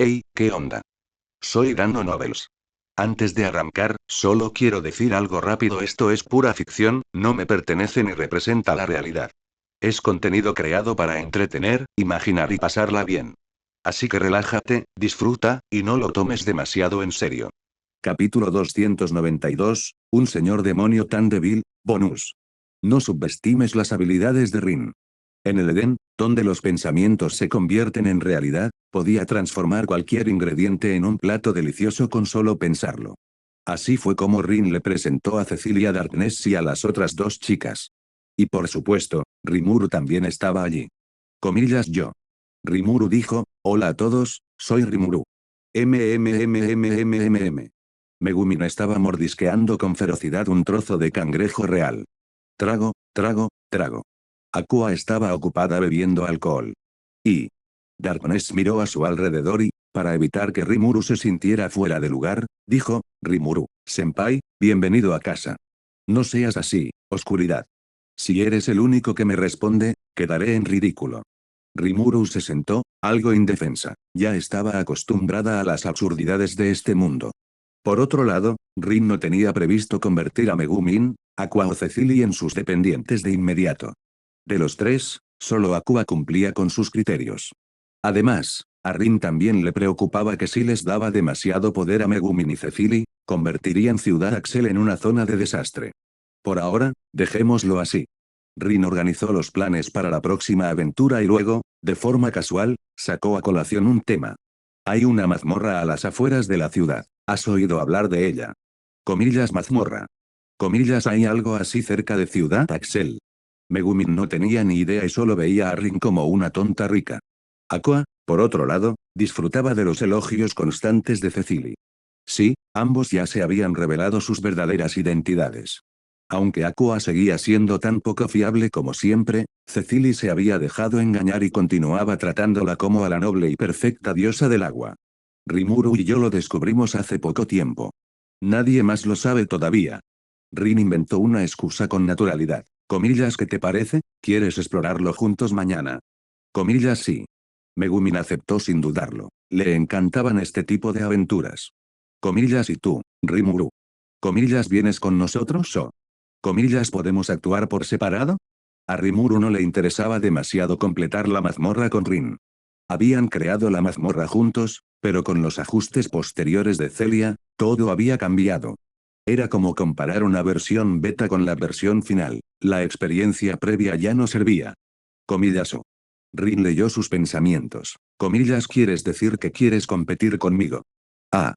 Hey, ¿qué onda? Soy Dando Novels. Antes de arrancar, solo quiero decir algo rápido: esto es pura ficción, no me pertenece ni representa la realidad. Es contenido creado para entretener, imaginar y pasarla bien. Así que relájate, disfruta, y no lo tomes demasiado en serio. Capítulo 292, un señor demonio tan débil, bonus. No subestimes las habilidades de Rin. En el Edén, donde los pensamientos se convierten en realidad, podía transformar cualquier ingrediente en un plato delicioso con solo pensarlo. Así fue como Rin le presentó a Cecilia Darkness y a las otras dos chicas. Y por supuesto, Rimuru también estaba allí. Comillas yo. Rimuru dijo: hola a todos, soy Rimuru. MMMMMMM. Megumin estaba mordisqueando con ferocidad un trozo de cangrejo real. Trago, trago, trago. Aqua estaba ocupada bebiendo alcohol. Y Darkness miró a su alrededor y, para evitar que Rimuru se sintiera fuera de lugar, dijo: Rimuru, senpai, bienvenido a casa. No seas así, oscuridad. Si eres el único que me responde, quedaré en ridículo. Rimuru se sentó, algo indefensa. Ya estaba acostumbrada a las absurdidades de este mundo. Por otro lado, Rin no tenía previsto convertir a Megumin, Aqua o Cecily en sus dependientes de inmediato. De los tres, solo Aqua cumplía con sus criterios. Además, a Rin también le preocupaba que si les daba demasiado poder a Megumin y Cecily, convertirían Ciudad Axel en una zona de desastre. Por ahora, dejémoslo así. Rin organizó los planes para la próxima aventura y luego, de forma casual, sacó a colación un tema. Hay una mazmorra a las afueras de la ciudad. ¿Has oído hablar de ella? Comillas mazmorra. Comillas, ¿hay algo así cerca de Ciudad Axel? Megumin no tenía ni idea y solo veía a Rin como una tonta rica. Aqua, por otro lado, disfrutaba de los elogios constantes de Cecily. Sí, ambos ya se habían revelado sus verdaderas identidades. Aunque Aqua seguía siendo tan poco fiable como siempre, Cecily se había dejado engañar y continuaba tratándola como a la noble y perfecta diosa del agua. Rimuru y yo lo descubrimos hace poco tiempo. Nadie más lo sabe todavía. Rin inventó una excusa con naturalidad. Comillas, ¿qué te parece? ¿Quieres explorarlo juntos mañana? Comillas, sí. Megumin aceptó sin dudarlo. Le encantaban este tipo de aventuras. Comillas, ¿y tú, Rimuru? Comillas, ¿vienes con nosotros o? Comillas, ¿podemos actuar por separado? A Rimuru no le interesaba demasiado completar la mazmorra con Rin. Habían creado la mazmorra juntos, pero con los ajustes posteriores de Celia, todo había cambiado. Era como comparar una versión beta con la versión final. La experiencia previa ya no servía. Comillas o. Rin leyó sus pensamientos. Comillas, ¿quieres decir que quieres competir conmigo? Ah.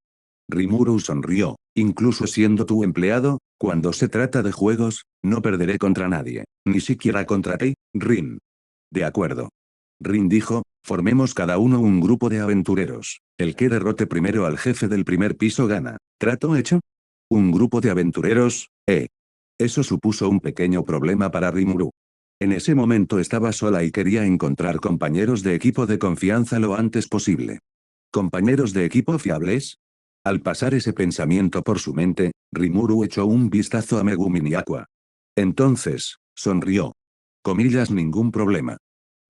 Rimuru sonrió. Incluso siendo tu empleado, cuando se trata de juegos, no perderé contra nadie. Ni siquiera contra ti, Rin. De acuerdo. Rin dijo: formemos cada uno un grupo de aventureros. El que derrote primero al jefe del primer piso gana. ¿Trato hecho? Un grupo de aventureros, ¿eh? Eso supuso un pequeño problema para Rimuru. En ese momento estaba sola y quería encontrar compañeros de equipo de confianza lo antes posible. ¿Compañeros de equipo fiables? Al pasar ese pensamiento por su mente, Rimuru echó un vistazo a Megumin y Aqua. Entonces, sonrió. Comillas, ningún problema.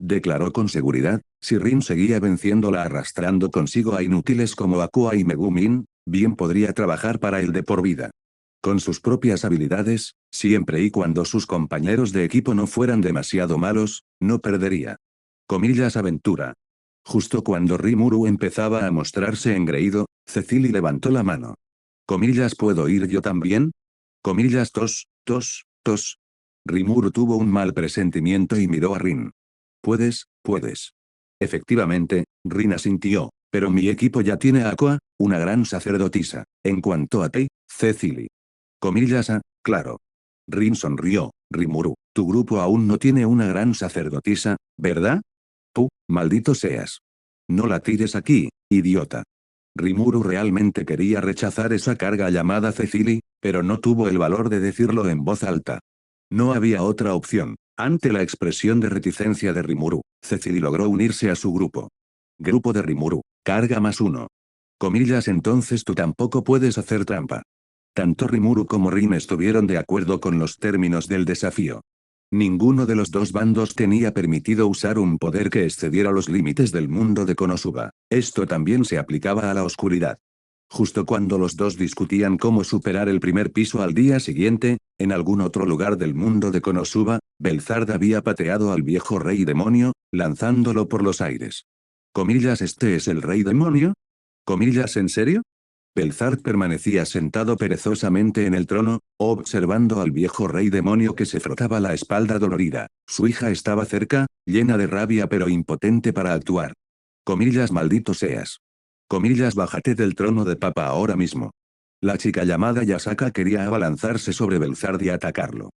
Declaró con seguridad: si Rin seguía venciéndola arrastrando consigo a inútiles como Aqua y Megumin, bien podría trabajar para él de por vida. Con sus propias habilidades, siempre y cuando sus compañeros de equipo no fueran demasiado malos, no perdería. Comillas, aventura. Justo cuando Rimuru empezaba a mostrarse engreído, Cecily levantó la mano. Comillas, ¿puedo ir yo también? Comillas, tos, tos, tos. Rimuru tuvo un mal presentimiento y miró a Rin. Puedes, puedes. Efectivamente, Rin asintió, pero mi equipo ya tiene a Aqua, una gran sacerdotisa. En cuanto a ti, Cecily. Comillas, claro. Rin sonrió. Rimuru, tu grupo aún no tiene una gran sacerdotisa, ¿verdad? Maldito seas. No la tires aquí, idiota. Rimuru realmente quería rechazar esa carga llamada Cecily, pero no tuvo el valor de decirlo en voz alta. No había otra opción. Ante la expresión de reticencia de Rimuru, Cecily logró unirse a su grupo. Grupo de Rimuru, carga +1. Comillas, entonces tú tampoco puedes hacer trampa. Tanto Rimuru como Rin estuvieron de acuerdo con los términos del desafío. Ninguno de los dos bandos tenía permitido usar un poder que excediera los límites del mundo de Konosuba. Esto también se aplicaba a la oscuridad. Justo cuando los dos discutían cómo superar el primer piso al día siguiente, en algún otro lugar del mundo de Konosuba, Belzard había pateado al viejo rey demonio, lanzándolo por los aires. Comillas, ¿este es el rey demonio? Comillas, ¿en serio? Belzard permanecía sentado perezosamente en el trono, observando al viejo rey demonio que se frotaba la espalda dolorida. Su hija estaba cerca, llena de rabia pero impotente para actuar. Comillas, maldito seas. Comillas, bájate del trono de papa ahora mismo. La chica llamada Yasaka quería abalanzarse sobre Belzard y atacarlo.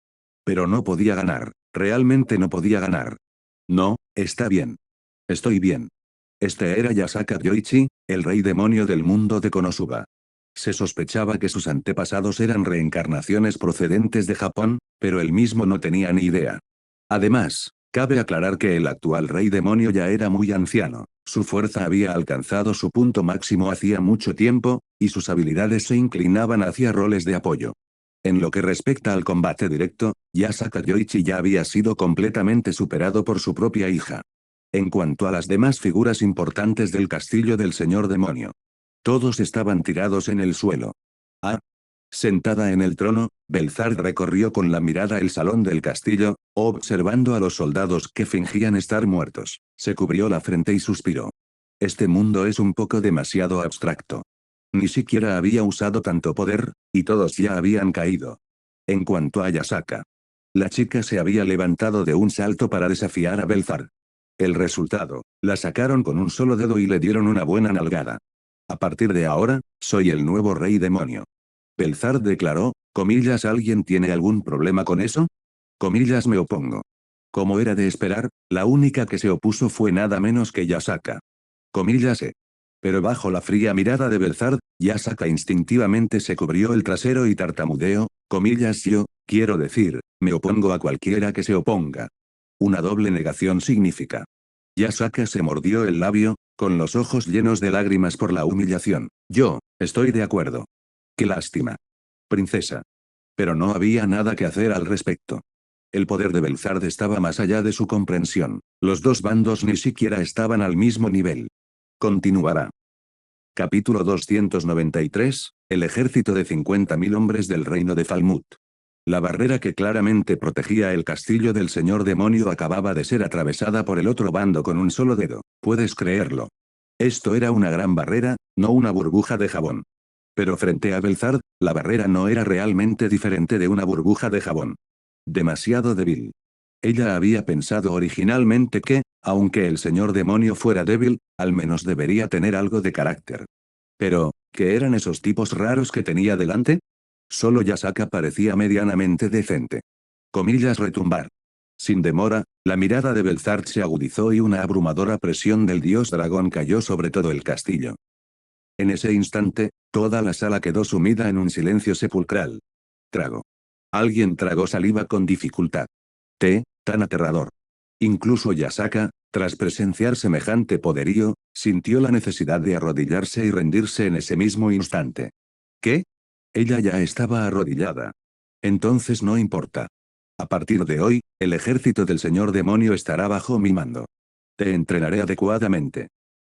Pero no podía ganar, realmente no podía ganar. No, está bien. Estoy bien. Este era Yasaka Yoichi, el rey demonio del mundo de Konosuba. Se sospechaba que sus antepasados eran reencarnaciones procedentes de Japón, pero él mismo no tenía ni idea. Además, cabe aclarar que el actual rey demonio ya era muy anciano, su fuerza había alcanzado su punto máximo hacía mucho tiempo, y sus habilidades se inclinaban hacia roles de apoyo. En lo que respecta al combate directo, Yasaka Yoichi ya había sido completamente superado por su propia hija. En cuanto a las demás figuras importantes del castillo del señor demonio, todos estaban tirados en el suelo. Ah. Sentada en el trono, Belzard recorrió con la mirada el salón del castillo, observando a los soldados que fingían estar muertos. Se cubrió la frente y suspiró. Este mundo es un poco demasiado abstracto. Ni siquiera había usado tanto poder, y todos ya habían caído. En cuanto a Yasaka, la chica se había levantado de un salto para desafiar a Belzard. El resultado, la sacaron con un solo dedo y le dieron una buena nalgada. A partir de ahora, soy el nuevo rey demonio. Belzard declaró, comillas, ¿alguien tiene algún problema con eso? Comillas, me opongo. Como era de esperar, la única que se opuso fue nada menos que Yasaka. Comillas, Pero bajo la fría mirada de Belzard, Yasaka instintivamente se cubrió el trasero y tartamudeó, comillas, yo, quiero decir, me opongo a cualquiera que se oponga. Una doble negación significa. Yasaka se mordió el labio, con los ojos llenos de lágrimas por la humillación. Yo, estoy de acuerdo. Qué lástima. Princesa. Pero no había nada que hacer al respecto. El poder de Belzard estaba más allá de su comprensión. Los dos bandos ni siquiera estaban al mismo nivel. Continuará. Capítulo 293, el ejército de 50.000 hombres del reino de Falmut. La barrera que claramente protegía el castillo del señor demonio acababa de ser atravesada por el otro bando con un solo dedo, ¿puedes creerlo? Esto era una gran barrera, no una burbuja de jabón. Pero frente a Belzard, la barrera no era realmente diferente de una burbuja de jabón. Demasiado débil. Ella había pensado originalmente que, aunque el señor demonio fuera débil, al menos debería tener algo de carácter. Pero, ¿qué eran esos tipos raros que tenía delante? Solo Yasaka parecía medianamente decente. Comillas, retumbar. Sin demora, la mirada de Belzard se agudizó y una abrumadora presión del dios dragón cayó sobre todo el castillo. En ese instante, toda la sala quedó sumida en un silencio sepulcral. Trago. Alguien tragó saliva con dificultad. Tan aterrador. Incluso Yasaka, tras presenciar semejante poderío, sintió la necesidad de arrodillarse y rendirse en ese mismo instante. ¿Qué? Ella ya estaba arrodillada. Entonces no importa. A partir de hoy, el ejército del señor demonio estará bajo mi mando. Te entrenaré adecuadamente.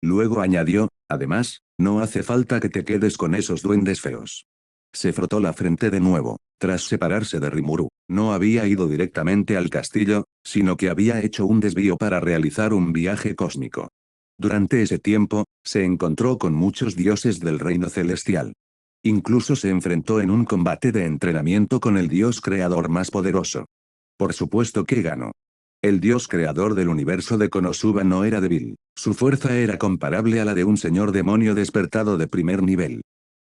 Luego añadió, además, no hace falta que te quedes con esos duendes feos. Se frotó la frente de nuevo. Tras separarse de Rimuru, no había ido directamente al castillo, sino que había hecho un desvío para realizar un viaje cósmico. Durante ese tiempo, se encontró con muchos dioses del reino celestial. Incluso se enfrentó en un combate de entrenamiento con el dios creador más poderoso. Por supuesto que ganó. El dios creador del universo de Konosuba no era débil, su fuerza era comparable a la de un señor demonio despertado de primer nivel.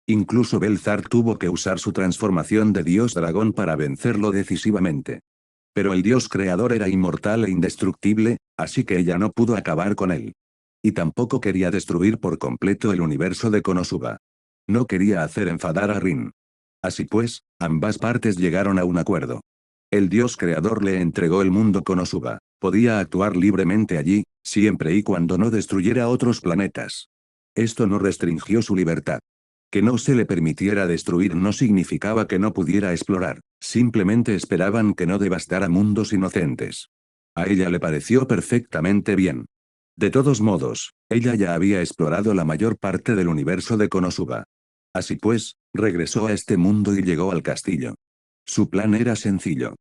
Incluso Belzard tuvo que usar su transformación de dios dragón para vencerlo decisivamente. Pero el dios creador era inmortal e indestructible, así que ella no pudo acabar con él. Y tampoco quería destruir por completo el universo de Konosuba. No quería hacer enfadar a Rin. Así pues, ambas partes llegaron a un acuerdo. El dios creador le entregó el mundo Konosuba. Podía actuar libremente allí, siempre y cuando no destruyera otros planetas. Esto no restringió su libertad. Que no se le permitiera destruir no significaba que no pudiera explorar, simplemente esperaban que no devastara mundos inocentes. A ella le pareció perfectamente bien. De todos modos, ella ya había explorado la mayor parte del universo de Konosuba. Así pues, regresó a este mundo y llegó al castillo. Su plan era sencillo.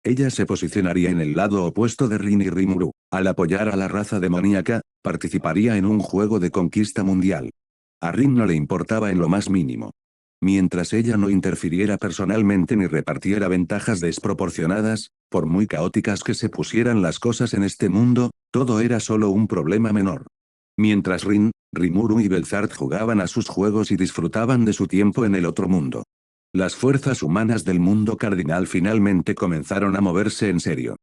Ella se posicionaría en el lado opuesto de Rin y Rimuru. Al apoyar a la raza demoníaca, participaría en un juego de conquista mundial. A Rin no le importaba en lo más mínimo. Mientras ella no interfiriera personalmente ni repartiera ventajas desproporcionadas, por muy caóticas que se pusieran las cosas en este mundo, todo era solo un problema menor. Mientras Rin, Rimuru y Belzart jugaban a sus juegos y disfrutaban de su tiempo en el otro mundo. Las fuerzas humanas del mundo cardinal finalmente comenzaron a moverse en serio.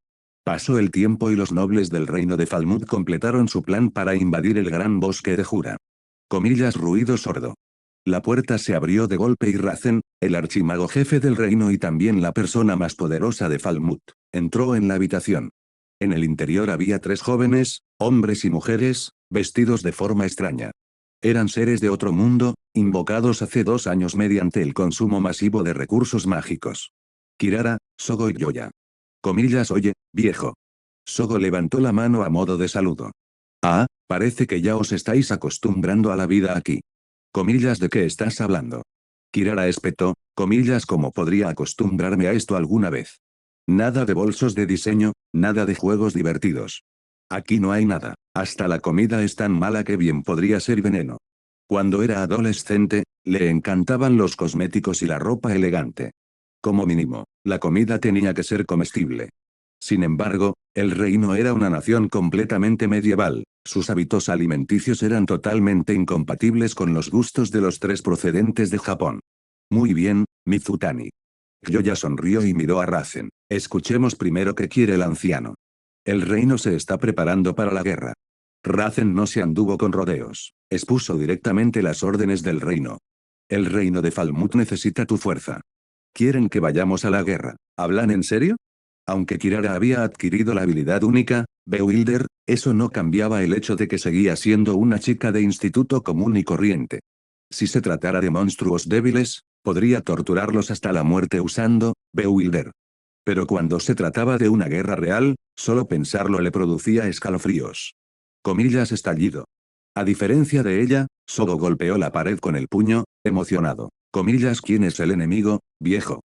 Pasó el tiempo y los nobles del reino de Falmouth completaron su plan para invadir el gran bosque de Jura. Comillas, ruido sordo. La puerta se abrió de golpe y Razen, el archimago jefe del reino y también la persona más poderosa de Falmouth, entró en la habitación. En el interior había 3 jóvenes, hombres y mujeres, vestidos de forma extraña. Eran seres de otro mundo, invocados hace 2 años mediante el consumo masivo de recursos mágicos. Kirara, Sogo y Yoya. Comillas, oye, viejo. Sogo levantó la mano a modo de saludo. Ah, parece que ya os estáis acostumbrando a la vida aquí. Comillas, ¿de qué estás hablando? Kirara espetó, comillas, ¿cómo podría acostumbrarme a esto alguna vez? Nada de bolsos de diseño, nada de juegos divertidos. Aquí no hay nada, hasta la comida es tan mala que bien podría ser veneno. Cuando era adolescente, le encantaban los cosméticos y la ropa elegante. Como mínimo, la comida tenía que ser comestible. Sin embargo, el reino era una nación completamente medieval, sus hábitos alimenticios eran totalmente incompatibles con los gustos de los 3 procedentes de Japón. Muy bien, Mizutani. Yoya sonrió y miró a Razen. Escuchemos primero qué quiere el anciano. El reino se está preparando para la guerra. Razen no se anduvo con rodeos, expuso directamente las órdenes del reino. El reino de Falmouth necesita tu fuerza. ¿Quieren que vayamos a la guerra? ¿Hablan en serio? Aunque Kirara había adquirido la habilidad única, Bewilder, eso no cambiaba el hecho de que seguía siendo una chica de instituto común y corriente. Si se tratara de monstruos débiles, podría torturarlos hasta la muerte usando Bewilder. Pero cuando se trataba de una guerra real, solo pensarlo le producía escalofríos. Comillas, estallido. A diferencia de ella, Sogo golpeó la pared con el puño, emocionado. Comillas, ¿quién es el enemigo, viejo?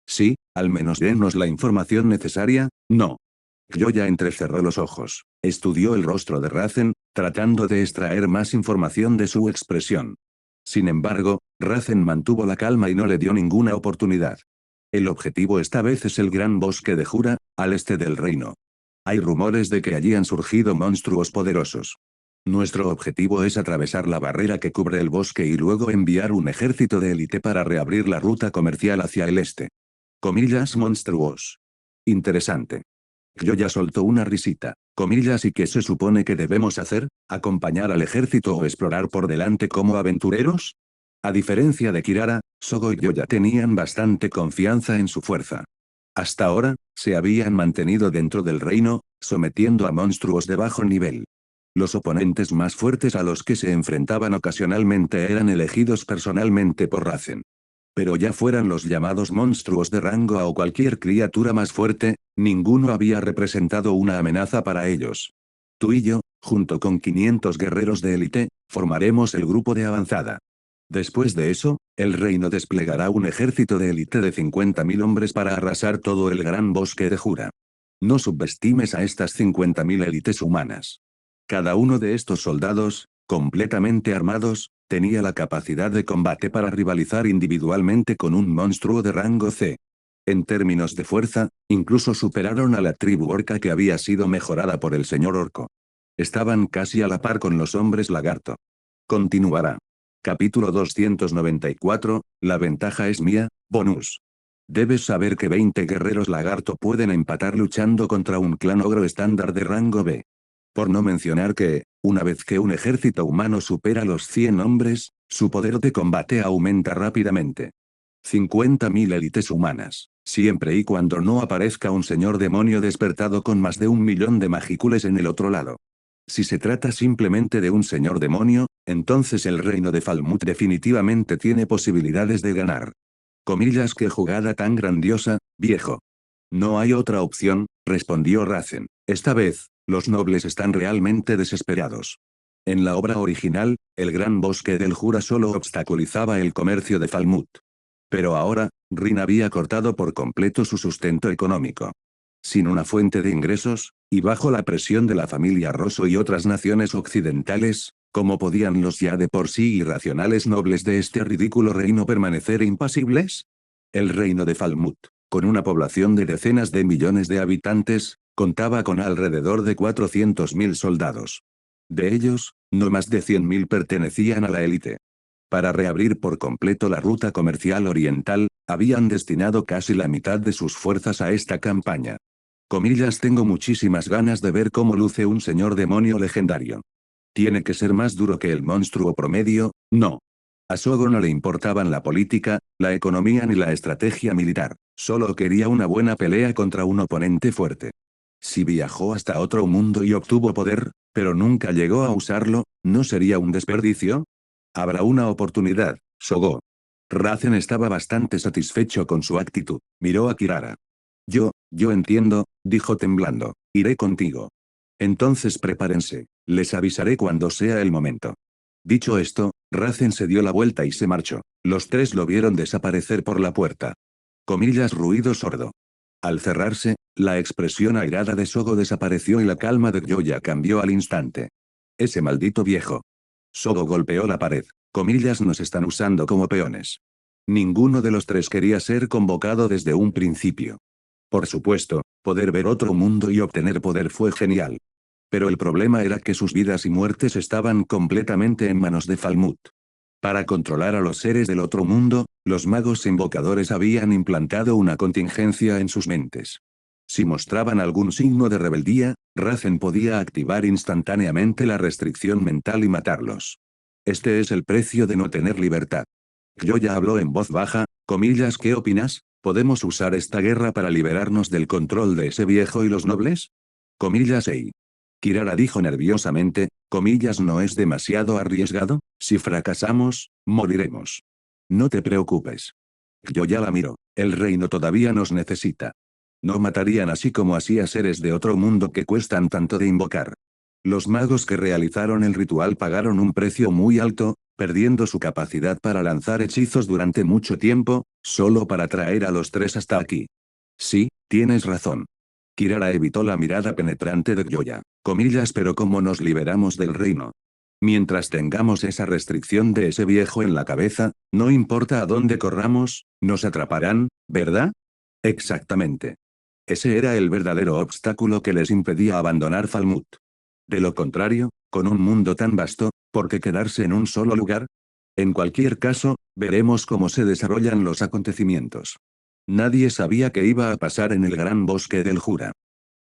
Sí, al menos dennos la información necesaria, no. Yoya entrecerró los ojos, estudió el rostro de Razen, tratando de extraer más información de su expresión. Sin embargo, Razen mantuvo la calma y no le dio ninguna oportunidad. El objetivo esta vez es el gran bosque de Jura, al este del reino. Hay rumores de que allí han surgido monstruos poderosos. Nuestro objetivo es atravesar la barrera que cubre el bosque y luego enviar un ejército de élite para reabrir la ruta comercial hacia el este. Comillas, monstruos. Interesante. Yoya soltó una risita. Comillas, ¿y qué se supone que debemos hacer? ¿Acompañar al ejército o explorar por delante como aventureros? A diferencia de Kirara, Sogo y Yoya tenían bastante confianza en su fuerza. Hasta ahora, se habían mantenido dentro del reino, sometiendo a monstruos de bajo nivel. Los oponentes más fuertes a los que se enfrentaban ocasionalmente eran elegidos personalmente por Razen. Pero ya fueran los llamados monstruos de rango o cualquier criatura más fuerte, ninguno había representado una amenaza para ellos. Tú y yo, junto con 500 guerreros de élite, formaremos el grupo de avanzada. Después de eso, el reino desplegará un ejército de élite de 50.000 hombres para arrasar todo el gran bosque de Jura. No subestimes a estas 50.000 élites humanas. Cada uno de estos soldados, completamente armados, tenía la capacidad de combate para rivalizar individualmente con un monstruo de rango C. En términos de fuerza, incluso superaron a la tribu orca que había sido mejorada por el señor orco. Estaban casi a la par con los hombres lagarto. Continuará. Capítulo 294, la ventaja es mía, bonus. Debes saber que 20 guerreros lagarto pueden empatar luchando contra un clan ogro estándar de rango B. Por no mencionar que, una vez que un ejército humano supera los 100 hombres, su poder de combate aumenta rápidamente. 50.000 élites humanas, siempre y cuando no aparezca un señor demonio despertado con más de 1 millón de magicules en el otro lado. Si se trata simplemente de un señor demonio, entonces el reino de Falmouth definitivamente tiene posibilidades de ganar. Comillas, qué jugada tan grandiosa, viejo. No hay otra opción, respondió Racen. Esta vez, los nobles están realmente desesperados. En la obra original, el gran bosque del Jura solo obstaculizaba el comercio de Falmouth. Pero ahora, Rin había cortado por completo su sustento económico. Sin una fuente de ingresos, y bajo la presión de la familia Rosso y otras naciones occidentales, ¿cómo podían los ya de por sí irracionales nobles de este ridículo reino permanecer impasibles? El reino de Falmouth, con una población de decenas de millones de habitantes, contaba con alrededor de 400.000 soldados. De ellos, no más de 100.000 pertenecían a la élite. Para reabrir por completo la ruta comercial oriental, habían destinado casi la mitad de sus fuerzas a esta campaña. Comillas, tengo muchísimas ganas de ver cómo luce un señor demonio legendario. Tiene que ser más duro que el monstruo promedio, no. A Sogo no le importaban la política, la economía ni la estrategia militar, solo quería una buena pelea contra un oponente fuerte. Si viajó hasta otro mundo y obtuvo poder, pero nunca llegó a usarlo, ¿no sería un desperdicio? Habrá una oportunidad, Sogo. Racen estaba bastante satisfecho con su actitud, miró a Kirara. Yo entiendo, dijo temblando, iré contigo. Entonces prepárense, les avisaré cuando sea el momento. Dicho esto, Racen se dio la vuelta y se marchó. Los tres lo vieron desaparecer por la puerta. Comillas, ruido sordo. Al cerrarse, la expresión airada de Sogo desapareció y la calma de Gyoya cambió al instante. Ese maldito viejo. Sogo golpeó la pared. Comillas, nos están usando como peones. Ninguno de los tres quería ser convocado desde un principio. Por supuesto, poder ver otro mundo y obtener poder fue genial. Pero el problema era que sus vidas y muertes estaban completamente en manos de Falmouth. Para controlar a los seres del otro mundo, los magos invocadores habían implantado una contingencia en sus mentes. Si mostraban algún signo de rebeldía, Racen podía activar instantáneamente la restricción mental y matarlos. Este es el precio de no tener libertad. Gyoya habló en voz baja, comillas, ¿qué opinas? ¿Podemos usar esta guerra para liberarnos del control de ese viejo y los nobles? Comillas, Ei. Kirara dijo nerviosamente, comillas, ¿no es demasiado arriesgado? Si fracasamos, moriremos. No te preocupes. Gyoya la miró. El reino todavía nos necesita. No matarían así como así a seres de otro mundo que cuestan tanto de invocar. Los magos que realizaron el ritual pagaron un precio muy alto, perdiendo su capacidad para lanzar hechizos durante mucho tiempo, solo para traer a los tres hasta aquí. Sí, tienes razón. Kirara evitó la mirada penetrante de Gyoya. Comillas, pero ¿cómo nos liberamos del reino? Mientras tengamos esa restricción de ese viejo en la cabeza, no importa a dónde corramos, nos atraparán, ¿verdad? Exactamente. Ese era el verdadero obstáculo que les impedía abandonar Falmouth. De lo contrario, con un mundo tan vasto, ¿por qué quedarse en un solo lugar? En cualquier caso, veremos cómo se desarrollan los acontecimientos. Nadie sabía qué iba a pasar en el gran bosque del Jura.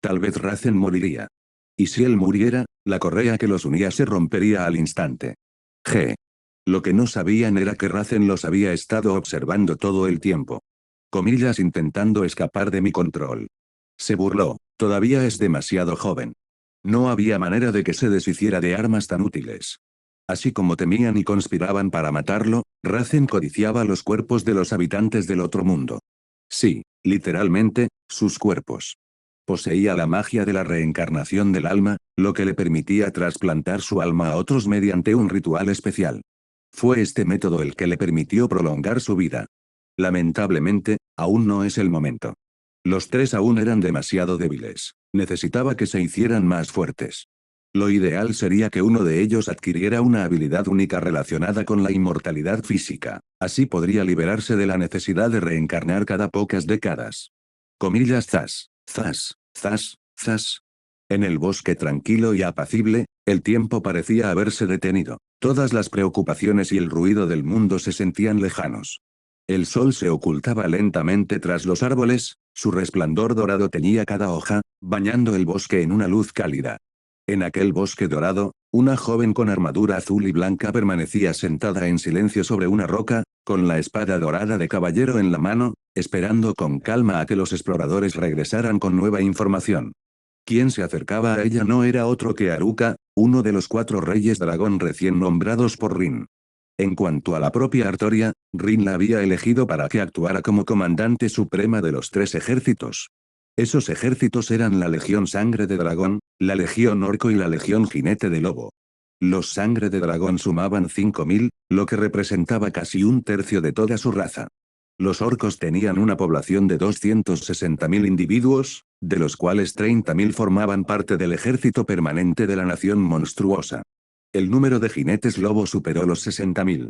Tal vez Racen moriría. Y si él muriera, la correa que los unía se rompería al instante. G. Lo que no sabían era que Racen los había estado observando todo el tiempo. Comillas, intentando escapar de mi control. Se burló, todavía es demasiado joven. No había manera de que se deshiciera de armas tan útiles. Así como temían y conspiraban para matarlo, Racen codiciaba los cuerpos de los habitantes del otro mundo. Sí, literalmente, sus cuerpos. Poseía la magia de la reencarnación del alma, lo que le permitía trasplantar su alma a otros mediante un ritual especial. Fue este método el que le permitió prolongar su vida. Lamentablemente, aún no es el momento. Los tres aún eran demasiado débiles. Necesitaba que se hicieran más fuertes. Lo ideal sería que uno de ellos adquiriera una habilidad única relacionada con la inmortalidad física. Así podría liberarse de la necesidad de reencarnar cada pocas décadas. Comillas, zas, zas, zas, zas. En el bosque tranquilo y apacible, el tiempo parecía haberse detenido. Todas las preocupaciones y el ruido del mundo se sentían lejanos. El sol se ocultaba lentamente tras los árboles, su resplandor dorado teñía cada hoja, bañando el bosque en una luz cálida. En aquel bosque dorado, una joven con armadura azul y blanca permanecía sentada en silencio sobre una roca, con la espada dorada de caballero en la mano, esperando con calma a que los exploradores regresaran con nueva información. Quien se acercaba a ella no era otro que Haruka, uno de los 4 reyes dragón recién nombrados por Rin. En cuanto a la propia Artoria, Rin la había elegido para que actuara como comandante suprema de los 3 ejércitos. Esos ejércitos eran la Legión Sangre de Dragón, la Legión Orco y la Legión Jinete de Lobo. Los Sangre de Dragón sumaban 5.000, lo que representaba casi un tercio de toda su raza. Los orcos tenían una población de 260.000 individuos, de los cuales 30.000 formaban parte del ejército permanente de la nación monstruosa. El número de jinetes lobo superó los 60.000.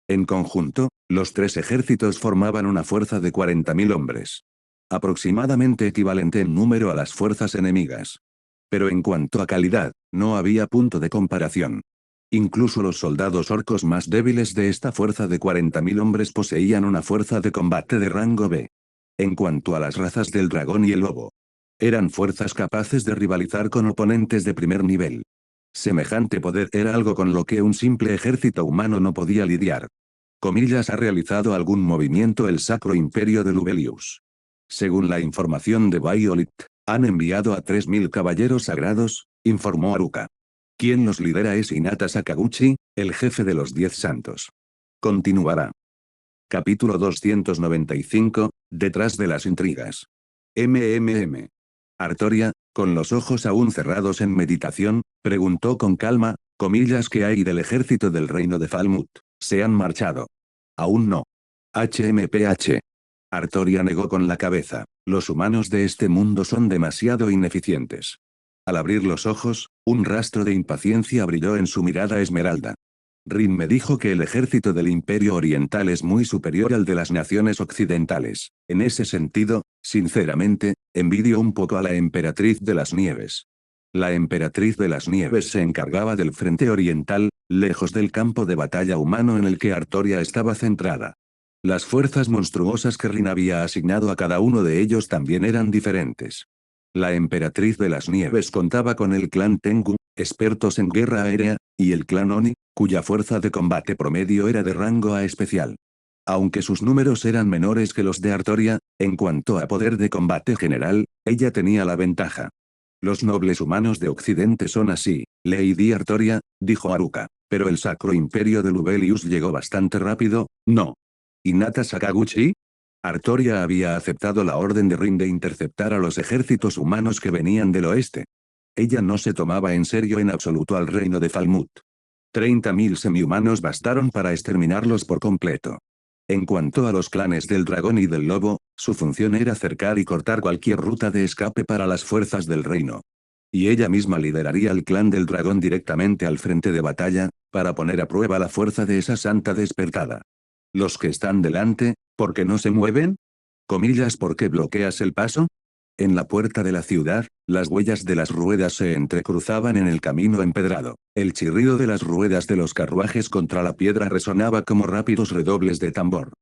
En conjunto, los 3 ejércitos formaban una fuerza de 40.000 hombres. Aproximadamente equivalente en número a las fuerzas enemigas. Pero en cuanto a calidad, no había punto de comparación. Incluso los soldados orcos más débiles de esta fuerza de 40.000 hombres poseían una fuerza de combate de rango B. En cuanto a las razas del dragón y el lobo, eran fuerzas capaces de rivalizar con oponentes de primer nivel. Semejante poder era algo con lo que un simple ejército humano no podía lidiar. Comillas, ¿ha realizado algún movimiento el Sacro Imperio de Lubelius? Según la información de Violet, han enviado a 3.000 caballeros sagrados, informó Haruka. Quien los lidera es Hinata Sakaguchi, el jefe de los 10 santos. Continuará. Capítulo 295, detrás de las intrigas. Artoria, con los ojos aún cerrados en meditación, preguntó con calma, comillas, ¿qué hay del ejército del reino de Falmouth? ¿Se han marchado? Aún no. HMPH. Artoria negó con la cabeza. Los humanos de este mundo son demasiado ineficientes. Al abrir los ojos, un rastro de impaciencia brilló en su mirada esmeralda. Rin me dijo que el ejército del Imperio Oriental es muy superior al de las naciones occidentales. En ese sentido, sinceramente, envidio un poco a la Emperatriz de las Nieves. La Emperatriz de las Nieves se encargaba del frente oriental, lejos del campo de batalla humano en el que Artoria estaba centrada. Las fuerzas monstruosas que Rin había asignado a cada uno de ellos también eran diferentes. La Emperatriz de las Nieves contaba con el clan Tengu, expertos en guerra aérea, y el clan Oni, cuya fuerza de combate promedio era de rango A especial. Aunque sus números eran menores que los de Artoria, en cuanto a poder de combate general, ella tenía la ventaja. Los nobles humanos de Occidente son así, Lady Artoria, dijo Haruka. Pero el Sacro Imperio de Lubelius llegó bastante rápido, ¿no? ¿Hinata Sakaguchi? Artoria había aceptado la orden de Rin de interceptar a los ejércitos humanos que venían del oeste. Ella no se tomaba en serio en absoluto al reino de Falmouth. 30.000 semihumanos bastaron para exterminarlos por completo. En cuanto a los clanes del dragón y del lobo, su función era cercar y cortar cualquier ruta de escape para las fuerzas del reino. Y ella misma lideraría el clan del dragón directamente al frente de batalla, para poner a prueba la fuerza de esa santa despertada. ¿Los que están delante, por qué no se mueven? Comillas, ¿por qué bloqueas el paso? En la puerta de la ciudad, las huellas de las ruedas se entrecruzaban en el camino empedrado. El chirrido de las ruedas de los carruajes contra la piedra resonaba como rápidos redobles de tambor.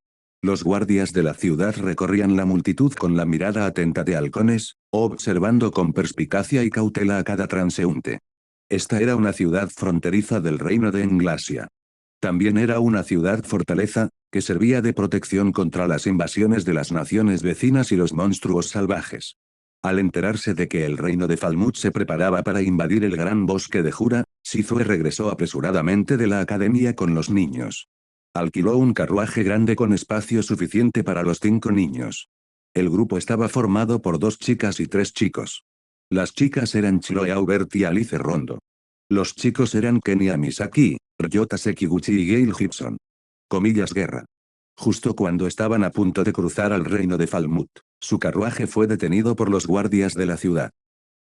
Los guardias de la ciudad recorrían la multitud con la mirada atenta de halcones, observando con perspicacia y cautela a cada transeúnte. Esta era una ciudad fronteriza del reino de Englasia. También era una ciudad fortaleza, que servía de protección contra las invasiones de las naciones vecinas y los monstruos salvajes. Al enterarse de que el reino de Falmouth se preparaba para invadir el gran bosque de Jura, Sizue regresó apresuradamente de la academia con los niños. Alquiló un carruaje grande con espacio suficiente para los 5 niños. El grupo estaba formado por 2 chicas y 3 chicos. Las chicas eran Chloe Aubert y Alice Rondo. Los chicos eran Kenya Misaki, Ryota Sekiguchi y Gail Gibson. Comillas, guerra. Justo cuando estaban a punto de cruzar al reino de Falmouth, su carruaje fue detenido por los guardias de la ciudad.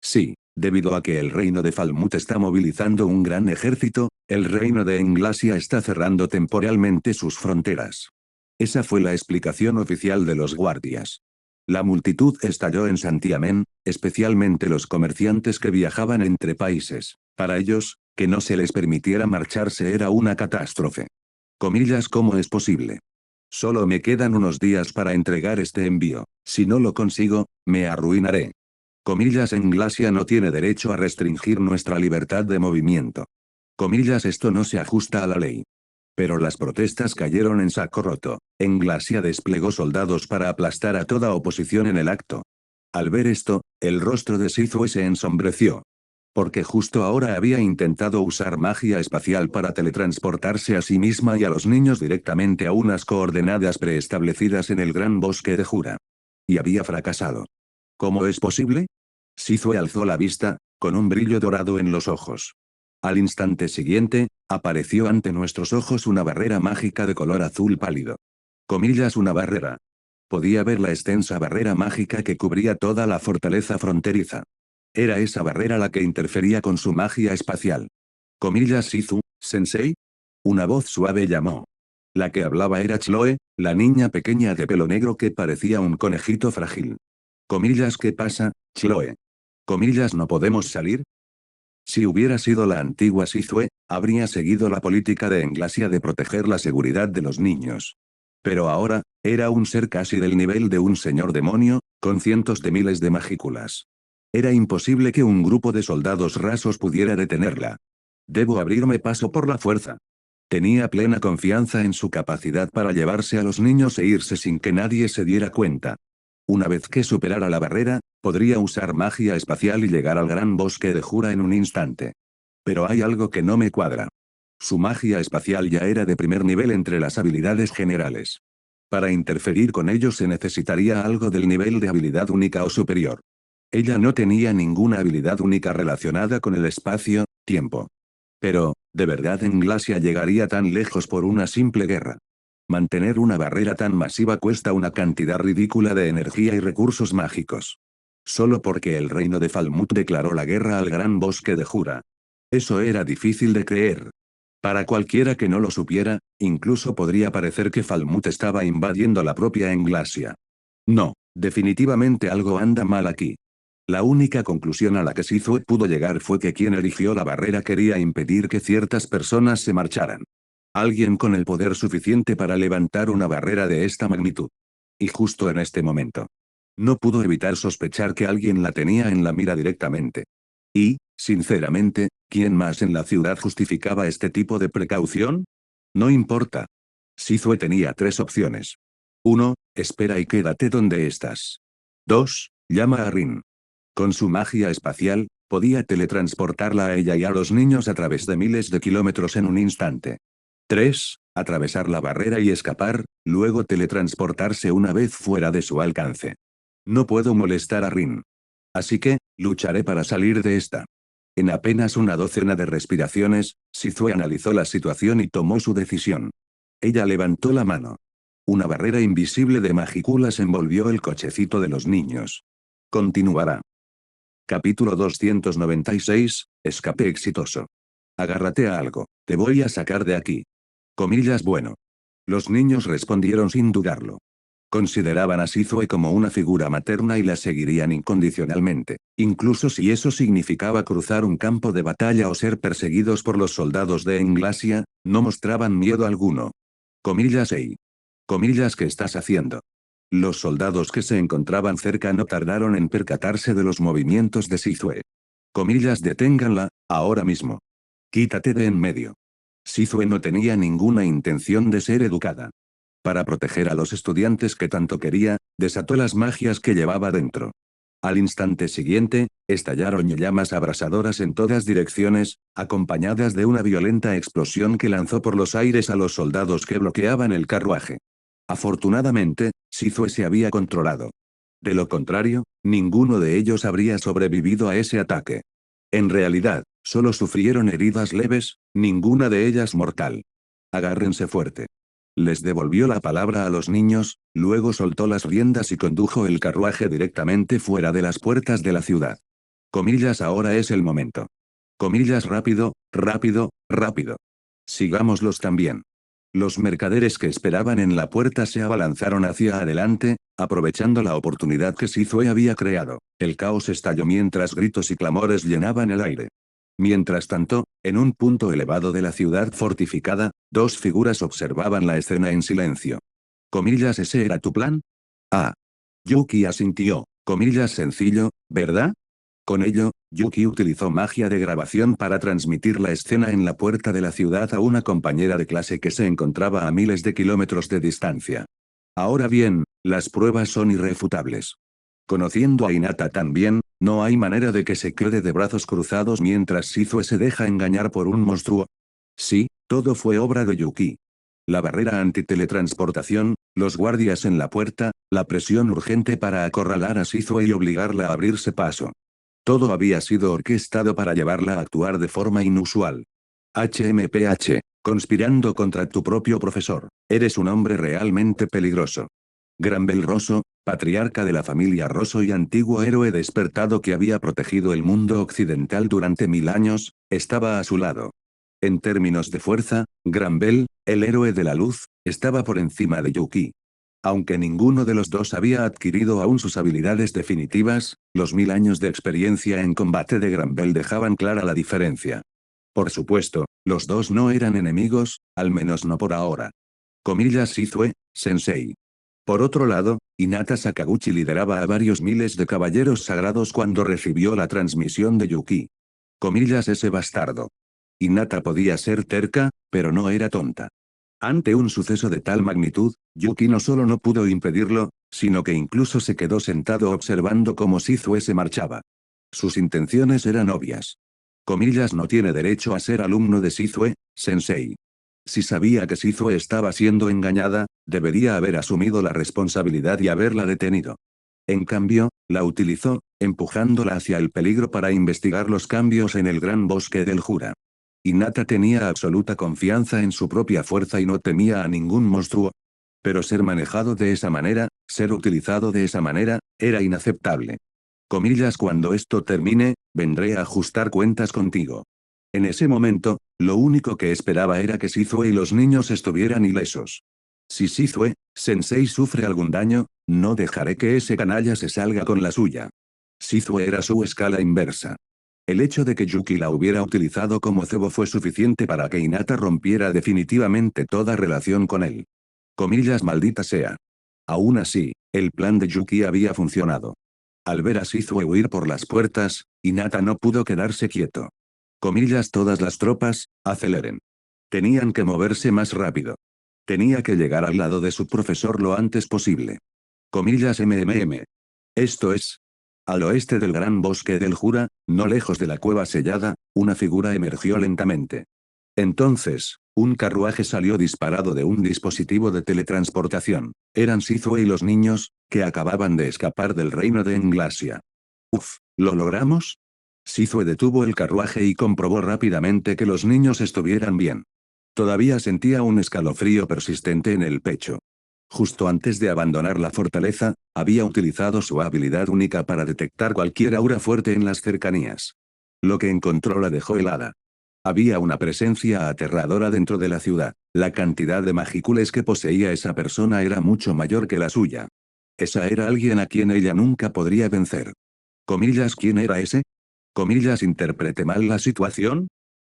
Sí, debido a que el reino de Falmouth está movilizando un gran ejército, el reino de Englasia está cerrando temporalmente sus fronteras. Esa fue la explicación oficial de los guardias. La multitud estalló en santiamén, especialmente los comerciantes que viajaban entre países. Para ellos, que no se les permitiera marcharse era una catástrofe. Comillas, ¿cómo es posible? Solo me quedan unos días para entregar este envío. Si no lo consigo, me arruinaré. Comillas, Englasia no tiene derecho a restringir nuestra libertad de movimiento. Comillas, esto no se ajusta a la ley. Pero las protestas cayeron en saco roto. Englasia desplegó soldados para aplastar a toda oposición en el acto. Al ver esto, el rostro de Sizue se ensombreció. Porque justo ahora había intentado usar magia espacial para teletransportarse a sí misma y a los niños directamente a unas coordenadas preestablecidas en el gran bosque de Jura. Y había fracasado. ¿Cómo es posible? Sizue alzó la vista, con un brillo dorado en los ojos. Al instante siguiente, apareció ante nuestros ojos una barrera mágica de color azul pálido. Comillas, una barrera. Podía ver la extensa barrera mágica que cubría toda la fortaleza fronteriza. Era esa barrera la que interfería con su magia espacial. Comillas, Shizu, ¿sensei? Una voz suave llamó. La que hablaba era Chloe, la niña pequeña de pelo negro que parecía un conejito frágil. Comillas, ¿qué pasa, Chloe? Comillas, ¿no podemos salir? Si hubiera sido la antigua Sizue, habría seguido la política de Englasia de proteger la seguridad de los niños. Pero ahora, era un ser casi del nivel de un señor demonio, con cientos de miles de magículas. Era imposible que un grupo de soldados rasos pudiera detenerla. Debo abrirme paso por la fuerza. Tenía plena confianza en su capacidad para llevarse a los niños e irse sin que nadie se diera cuenta. Una vez que superara la barrera, podría usar magia espacial y llegar al gran bosque de Jura en un instante. Pero hay algo que no me cuadra. Su magia espacial ya era de primer nivel entre las habilidades generales. Para interferir con ellos se necesitaría algo del nivel de habilidad única o superior. Ella no tenía ninguna habilidad única relacionada con el espacio, tiempo. Pero, ¿de verdad Englasia llegaría tan lejos por una simple guerra? Mantener una barrera tan masiva cuesta una cantidad ridícula de energía y recursos mágicos. Solo porque el reino de Falmouth declaró la guerra al gran bosque de Jura. Eso era difícil de creer. Para cualquiera que no lo supiera, incluso podría parecer que Falmouth estaba invadiendo la propia Englasia. No, definitivamente algo anda mal aquí. La única conclusión a la que Sizue pudo llegar fue que quien erigió la barrera quería impedir que ciertas personas se marcharan. Alguien con el poder suficiente para levantar una barrera de esta magnitud. Y justo en este momento. No pudo evitar sospechar que alguien la tenía en la mira directamente. Y, sinceramente, ¿quién más en la ciudad justificaba este tipo de precaución? No importa. Sizue tenía tres opciones. 1. Espera y quédate donde estás. 2. Llama a Rin. Con su magia espacial, podía teletransportarla a ella y a los niños a través de miles de kilómetros en un instante. 3. Atravesar la barrera y escapar, luego teletransportarse una vez fuera de su alcance. No puedo molestar a Rin. Así que, lucharé para salir de esta. En apenas una docena de respiraciones, Sizue analizó la situación y tomó su decisión. Ella levantó la mano. Una barrera invisible de magículas envolvió el cochecito de los niños. Continuará. Capítulo 296, escape exitoso. Agárrate a algo, te voy a sacar de aquí. Comillas, bueno. Los niños respondieron sin dudarlo. Consideraban a Sizue como una figura materna y la seguirían incondicionalmente, incluso si eso significaba cruzar un campo de batalla o ser perseguidos por los soldados de Englasia, no mostraban miedo alguno. Comillas, hey. Comillas, ¿qué estás haciendo? Los soldados que se encontraban cerca no tardaron en percatarse de los movimientos de Sizue. Comillas, deténganla, ahora mismo. Quítate de en medio. Sizue no tenía ninguna intención de ser educada. Para proteger a los estudiantes que tanto quería, desató las magias que llevaba dentro. Al instante siguiente, estallaron llamas abrasadoras en todas direcciones, acompañadas de una violenta explosión que lanzó por los aires a los soldados que bloqueaban el carruaje. Afortunadamente, Sizue se había controlado. De lo contrario, ninguno de ellos habría sobrevivido a ese ataque. En realidad, solo sufrieron heridas leves, ninguna de ellas mortal. Agárrense fuerte. Les devolvió la palabra a los niños, luego soltó las riendas y condujo el carruaje directamente fuera de las puertas de la ciudad. Comillas, ahora es el momento. Comillas, rápido, rápido, rápido. Sigámoslos también. Los mercaderes que esperaban en la puerta se abalanzaron hacia adelante, aprovechando la oportunidad que Sizue había creado. El caos estalló mientras gritos y clamores llenaban el aire. Mientras tanto, en un punto elevado de la ciudad fortificada, dos figuras observaban la escena en silencio. Comillas, ¿ese era tu plan? Ah. Yuki asintió. Comillas, sencillo, ¿verdad? Con ello, Yuki utilizó magia de grabación para transmitir la escena en la puerta de la ciudad a una compañera de clase que se encontraba a miles de kilómetros de distancia. Ahora bien, las pruebas son irrefutables. Conociendo a Hinata tan bien, no hay manera de que se quede de brazos cruzados mientras Shizue se deja engañar por un monstruo. Sí, todo fue obra de Yuki. La barrera antiteletransportación, los guardias en la puerta, la presión urgente para acorralar a Shizue y obligarla a abrirse paso. Todo había sido orquestado para llevarla a actuar de forma inusual. HMPH, conspirando contra tu propio profesor. Eres un hombre realmente peligroso. Granbel Rosso, patriarca de la familia Rosso y antiguo héroe despertado que había protegido el mundo occidental durante 1000 años, estaba a su lado. En términos de fuerza, Granbel, el héroe de la luz, estaba por encima de Yuki. Aunque ninguno de los dos había adquirido aún sus habilidades definitivas, los 1000 años de experiencia en combate de Granbel dejaban clara la diferencia. Por supuesto, los dos no eran enemigos, al menos no por ahora. Comillas Shizue, sensei. Por otro lado, Hinata Sakaguchi lideraba a varios miles de caballeros sagrados cuando recibió la transmisión de Yuki. Comillas ese bastardo. Hinata podía ser terca, pero no era tonta. Ante un suceso de tal magnitud, Yuki no solo no pudo impedirlo, sino que incluso se quedó sentado observando cómo Shizue se marchaba. Sus intenciones eran obvias. Comillas no tiene derecho a ser alumno de Shizue, sensei. Si sabía que Shizue estaba siendo engañada, debería haber asumido la responsabilidad y haberla detenido. En cambio, la utilizó, empujándola hacia el peligro para investigar los cambios en el gran bosque del Jura. Hinata tenía absoluta confianza en su propia fuerza y no temía a ningún monstruo. Pero ser manejado de esa manera, ser utilizado de esa manera, era inaceptable. Comillas cuando esto termine, vendré a ajustar cuentas contigo. En ese momento, lo único que esperaba era que Shizue y los niños estuvieran ilesos. Si Shizue, sensei sufre algún daño, no dejaré que ese canalla se salga con la suya. Shizue era su escala inversa. El hecho de que Yuki la hubiera utilizado como cebo fue suficiente para que Hinata rompiera definitivamente toda relación con él. Comillas maldita sea. Aún así, el plan de Yuki había funcionado. Al ver a Shizue huir por las puertas, Hinata no pudo quedarse quieto. Comillas todas las tropas, aceleren. Tenían que moverse más rápido. Tenía que llegar al lado de su profesor lo antes posible. Comillas MMM. Esto es. Al oeste del gran bosque del Jura, no lejos de la cueva sellada, una figura emergió lentamente. Entonces, un carruaje salió disparado de un dispositivo de teletransportación. Eran Shizue y los niños, que acababan de escapar del reino de Englasia. Uf, ¿lo logramos? Shizue detuvo el carruaje y comprobó rápidamente que los niños estuvieran bien. Todavía sentía un escalofrío persistente en el pecho. Justo antes de abandonar la fortaleza, había utilizado su habilidad única para detectar cualquier aura fuerte en las cercanías. Lo que encontró la dejó helada. Había una presencia aterradora dentro de la ciudad. La cantidad de magicules que poseía esa persona era mucho mayor que la suya. Esa era alguien a quien ella nunca podría vencer. Comillas, ¿quién era ese? Comillas, ¿interpreté mal la situación?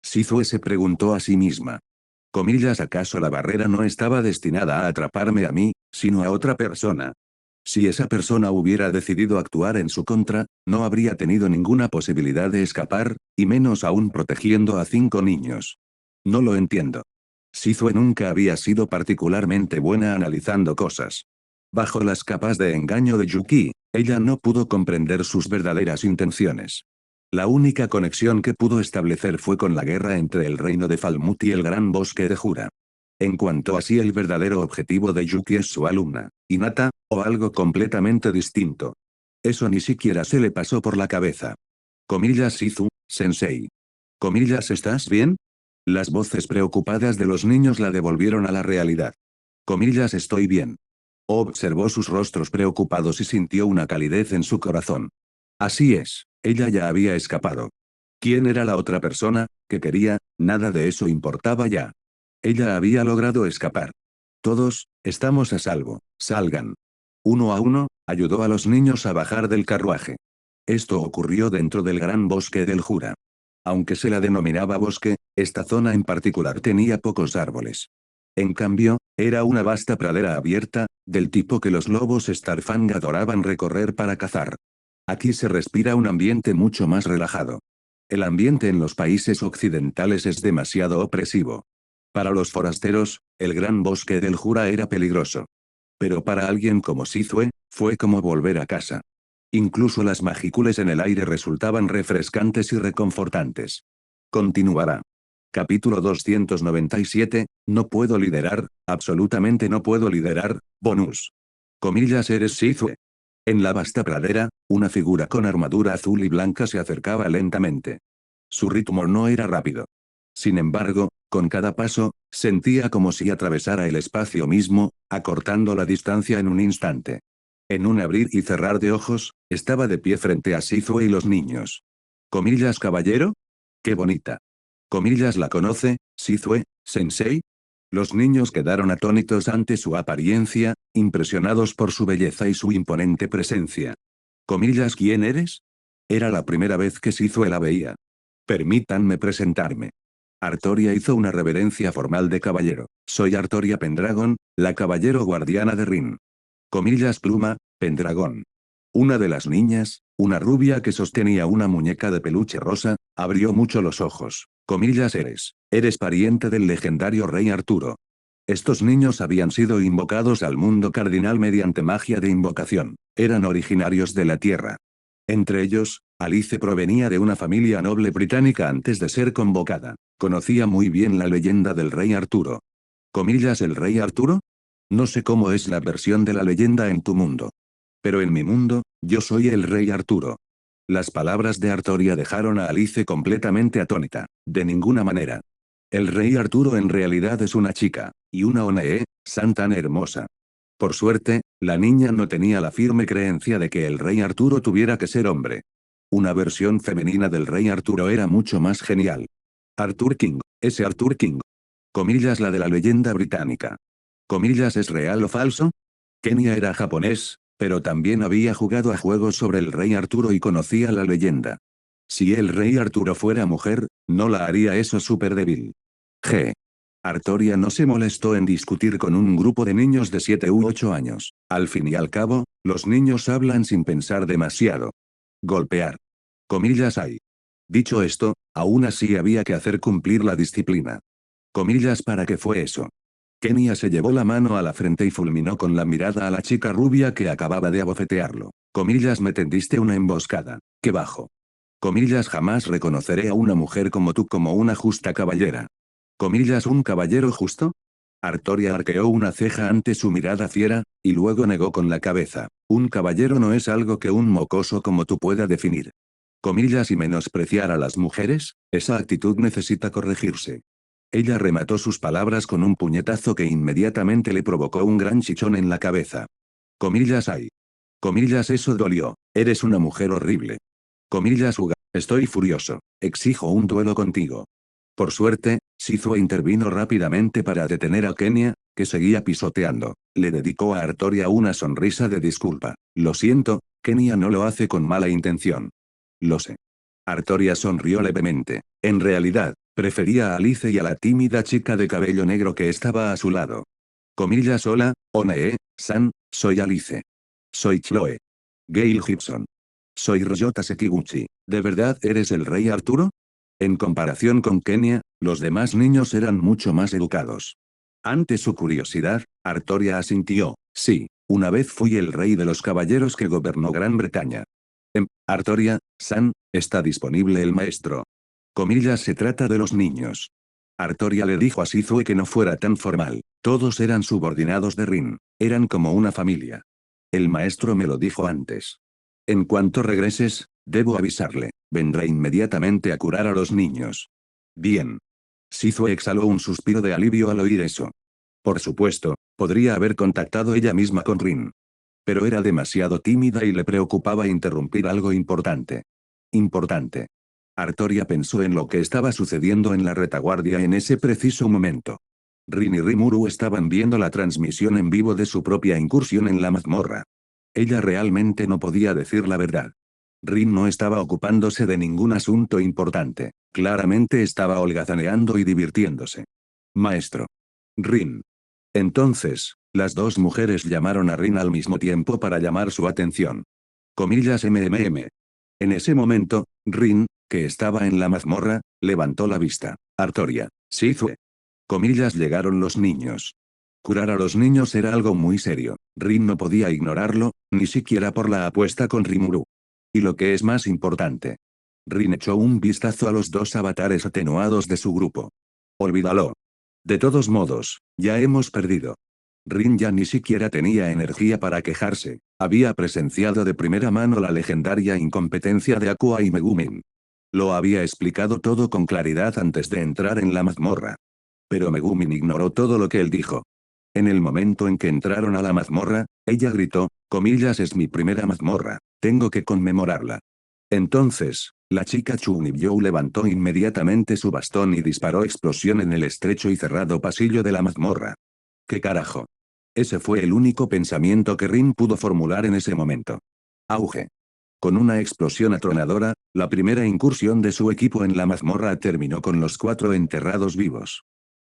Shizue se preguntó a sí misma. Comillas, ¿acaso la barrera no estaba destinada a atraparme a mí, sino a otra persona? Si esa persona hubiera decidido actuar en su contra, no habría tenido ninguna posibilidad de escapar, y menos aún protegiendo a 5 niños. No lo entiendo. Shizue nunca había sido particularmente buena analizando cosas. Bajo las capas de engaño de Yuki, ella no pudo comprender sus verdaderas intenciones. La única conexión que pudo establecer fue con la guerra entre el reino de Falmouth y el gran bosque de Jura. En cuanto a si el verdadero objetivo de Yuki es su alumna, Hinata, o algo completamente distinto. Eso ni siquiera se le pasó por la cabeza. Comillas Shizu, sensei. Comillas ¿estás bien? Las voces preocupadas de los niños la devolvieron a la realidad. Comillas estoy bien. Observó sus rostros preocupados y sintió una calidez en su corazón. Así es, ella ya había escapado. ¿Quién era la otra persona, que quería? Nada de eso importaba ya. Ella había logrado escapar. Todos, estamos a salvo, salgan. Uno a uno, ayudó a los niños a bajar del carruaje. Esto ocurrió dentro del gran bosque del Jura. Aunque se la denominaba bosque, esta zona en particular tenía pocos árboles. En cambio, era una vasta pradera abierta, del tipo que los lobos Starfang adoraban recorrer para cazar. Aquí se respira un ambiente mucho más relajado. El ambiente en los países occidentales es demasiado opresivo. Para los forasteros, el gran bosque del Jura era peligroso. Pero para alguien como Shizue, fue como volver a casa. Incluso las magículas en el aire resultaban refrescantes y reconfortantes. Continuará. Capítulo 297, no puedo liderar, absolutamente no puedo liderar, bonus. Comillas, eres Sizue. En la vasta pradera, una figura con armadura azul y blanca se acercaba lentamente. Su ritmo no era rápido. Sin embargo, con cada paso, sentía como si atravesara el espacio mismo, acortando la distancia en un instante. En un abrir y cerrar de ojos, estaba de pie frente a Sizue y los niños. Comillas, caballero. ¡Qué bonita! Comillas, ¿la conoce, Sizue, sensei? Los niños quedaron atónitos ante su apariencia, impresionados por su belleza y su imponente presencia. Comillas, ¿quién eres? Era la primera vez que Sizue la veía. Permítanme presentarme. Artoria hizo una reverencia formal de caballero. Soy Artoria Pendragon, la caballero guardiana de Rin. Comillas, pluma, Pendragon. Una de las niñas, una rubia que sostenía una muñeca de peluche rosa, abrió mucho los ojos. Comillas, eres pariente del legendario rey Arturo. Estos niños habían sido invocados al mundo cardinal mediante magia de invocación. Eran originarios de la tierra. Entre ellos, Alice provenía de una familia noble británica antes de ser convocada. Conocía muy bien la leyenda del rey Arturo. Comillas, ¿el rey Arturo? No sé cómo es la versión de la leyenda en tu mundo. Pero en mi mundo, yo soy el rey Arturo. Las palabras de Artoria dejaron a Alice completamente atónita. De ninguna manera. El rey Arturo en realidad es una chica, y una One-san tan hermosa. Por suerte, la niña no tenía la firme creencia de que el rey Arturo tuviera que ser hombre. Una versión femenina del rey Arturo era mucho más genial. Arthur King, ese Arthur King. Comillas, la de la leyenda británica. Comillas, ¿es real o falso? Kenia era japonés, pero también había jugado a juegos sobre el rey Arturo y conocía la leyenda. Si el rey Arturo fuera mujer, no la haría eso súper débil. G. Artoria no se molestó en discutir con un grupo de niños de 7 u 8 años. Al fin y al cabo, los niños hablan sin pensar demasiado. Golpear. Comillas, hay. Dicho esto, aún así había que hacer cumplir la disciplina. Comillas, ¿para qué fue eso? Kenia se llevó la mano a la frente y fulminó con la mirada a la chica rubia que acababa de abofetearlo. Comillas, me tendiste una emboscada. ¡Qué bajo! Comillas, jamás reconoceré a una mujer como tú como una justa caballera. Comillas, ¿un caballero justo? Artoria arqueó una ceja ante su mirada fiera, y luego negó con la cabeza. Un caballero no es algo que un mocoso como tú pueda definir. Comillas, y menospreciar a las mujeres, esa actitud necesita corregirse. Ella remató sus palabras con un puñetazo que inmediatamente le provocó un gran chichón en la cabeza. Comillas, ay. Comillas, eso dolió. Eres una mujer horrible. Comillas, Uga. Estoy furioso. Exijo un duelo contigo. Por suerte, Sizue intervino rápidamente para detener a Kenia, que seguía pisoteando. Le dedicó a Artoria una sonrisa de disculpa. Lo siento, Kenia no lo hace con mala intención. Lo sé. Artoria sonrió levemente. En realidad, prefería a Alice y a la tímida chica de cabello negro que estaba a su lado. Comillas, hola, One-san, soy Alice. Soy Chloe. Gail Gibson. Soy Ryota Sekiguchi. ¿De verdad eres el rey Arturo? En comparación con Kenia, los demás niños eran mucho más educados. Ante su curiosidad, Artoria asintió. Sí, una vez fui el rey de los caballeros que gobernó Gran Bretaña. Artoria, San, está disponible el maestro. Comillas, se trata de los niños. Artoria le dijo a Sizue que no fuera tan formal. Todos eran subordinados de Rin. Eran como una familia. El maestro me lo dijo antes. En cuanto regreses, debo avisarle. Vendré inmediatamente a curar a los niños. Bien. Sizue exhaló un suspiro de alivio al oír eso. Por supuesto, podría haber contactado ella misma con Rin. Pero era demasiado tímida y le preocupaba interrumpir algo importante. Importante. Artoria pensó en lo que estaba sucediendo en la retaguardia en ese preciso momento. Rin y Rimuru estaban viendo la transmisión en vivo de su propia incursión en la mazmorra. Ella realmente no podía decir la verdad. Rin no estaba ocupándose de ningún asunto importante. Claramente estaba holgazaneando y divirtiéndose. Maestro. Rin. Entonces, las dos mujeres llamaron a Rin al mismo tiempo para llamar su atención. Comillas, MMM. En ese momento, Rin, que estaba en la mazmorra, levantó la vista. Artoria. Sizue. Comillas, llegaron los niños. Curar a los niños era algo muy serio. Rin no podía ignorarlo, Ni siquiera por la apuesta con Rimuru. Y lo que es más importante. Rin echó un vistazo a los dos avatares atenuados de su grupo. Olvídalo. De todos modos, ya hemos perdido. Rin ya ni siquiera tenía energía para quejarse, había presenciado de primera mano la legendaria incompetencia de Aqua y Megumin. Lo había explicado todo con claridad antes de entrar en la mazmorra. Pero Megumin ignoró todo lo que él dijo. En el momento en que entraron a la mazmorra, ella gritó, comillas, es mi primera mazmorra, tengo que conmemorarla. Entonces, la chica Chunibyo levantó inmediatamente su bastón y disparó explosión en el estrecho y cerrado pasillo de la mazmorra. ¿Qué carajo? Ese fue el único pensamiento que Rin pudo formular en ese momento. Auge. Con una explosión atronadora, la primera incursión de su equipo en la mazmorra terminó con los 4 enterrados vivos.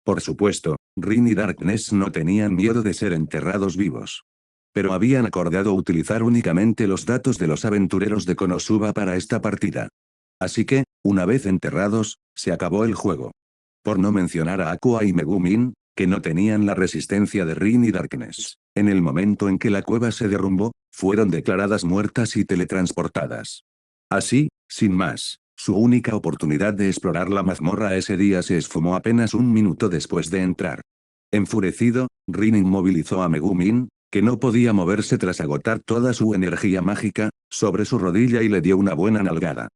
Por supuesto, Rin y Darkness no tenían miedo de ser enterrados vivos. Pero habían acordado utilizar únicamente los datos de los aventureros de Konosuba para esta partida. Así que, una vez enterrados, se acabó el juego. Por no mencionar a Aqua y Megumin, que no tenían la resistencia de Rin y Darkness. En el momento en que la cueva se derrumbó, fueron declaradas muertas y teletransportadas. Así, sin más, su única oportunidad de explorar la mazmorra ese día se esfumó apenas un minuto después de entrar. Enfurecido, Rin inmovilizó a Megumin, que no podía moverse tras agotar toda su energía mágica, sobre su rodilla y le dio una buena nalgada.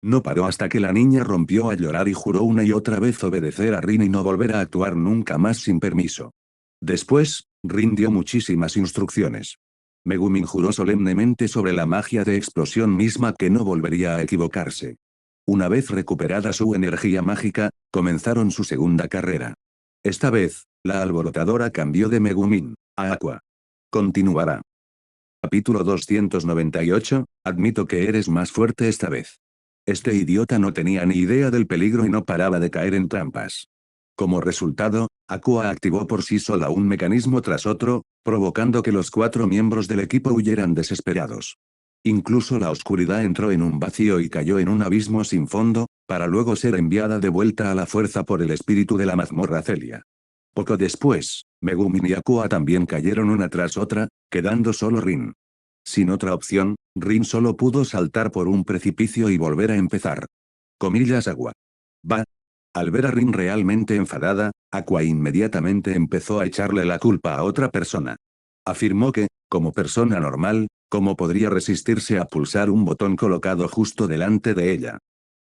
No paró hasta que la niña rompió a llorar y juró una y otra vez obedecer a Rin y no volver a actuar nunca más sin permiso. Después, Rin dio muchísimas instrucciones. Megumin juró solemnemente sobre la magia de explosión misma que no volvería a equivocarse. Una vez recuperada su energía mágica, comenzaron su segunda carrera. Esta vez, la alborotadora cambió de Megumin a Aqua. Continuará. Capítulo 298, admito que eres más fuerte esta vez. Este idiota no tenía ni idea del peligro y no paraba de caer en trampas. Como resultado, Aqua activó por sí sola un mecanismo tras otro, provocando que los 4 miembros del equipo huyeran desesperados. Incluso la oscuridad entró en un vacío y cayó en un abismo sin fondo, para luego ser enviada de vuelta a la fuerza por el espíritu de la mazmorra Celia. Poco después, Megumin y Aqua también cayeron una tras otra, quedando solo Rin. Sin otra opción, Rin solo pudo saltar por un precipicio y volver a empezar. Comillas agua. Va. Al ver a Rin realmente enfadada, Aqua inmediatamente empezó a echarle la culpa a otra persona. Afirmó que, como persona normal, ¿cómo podría resistirse a pulsar un botón colocado justo delante de ella?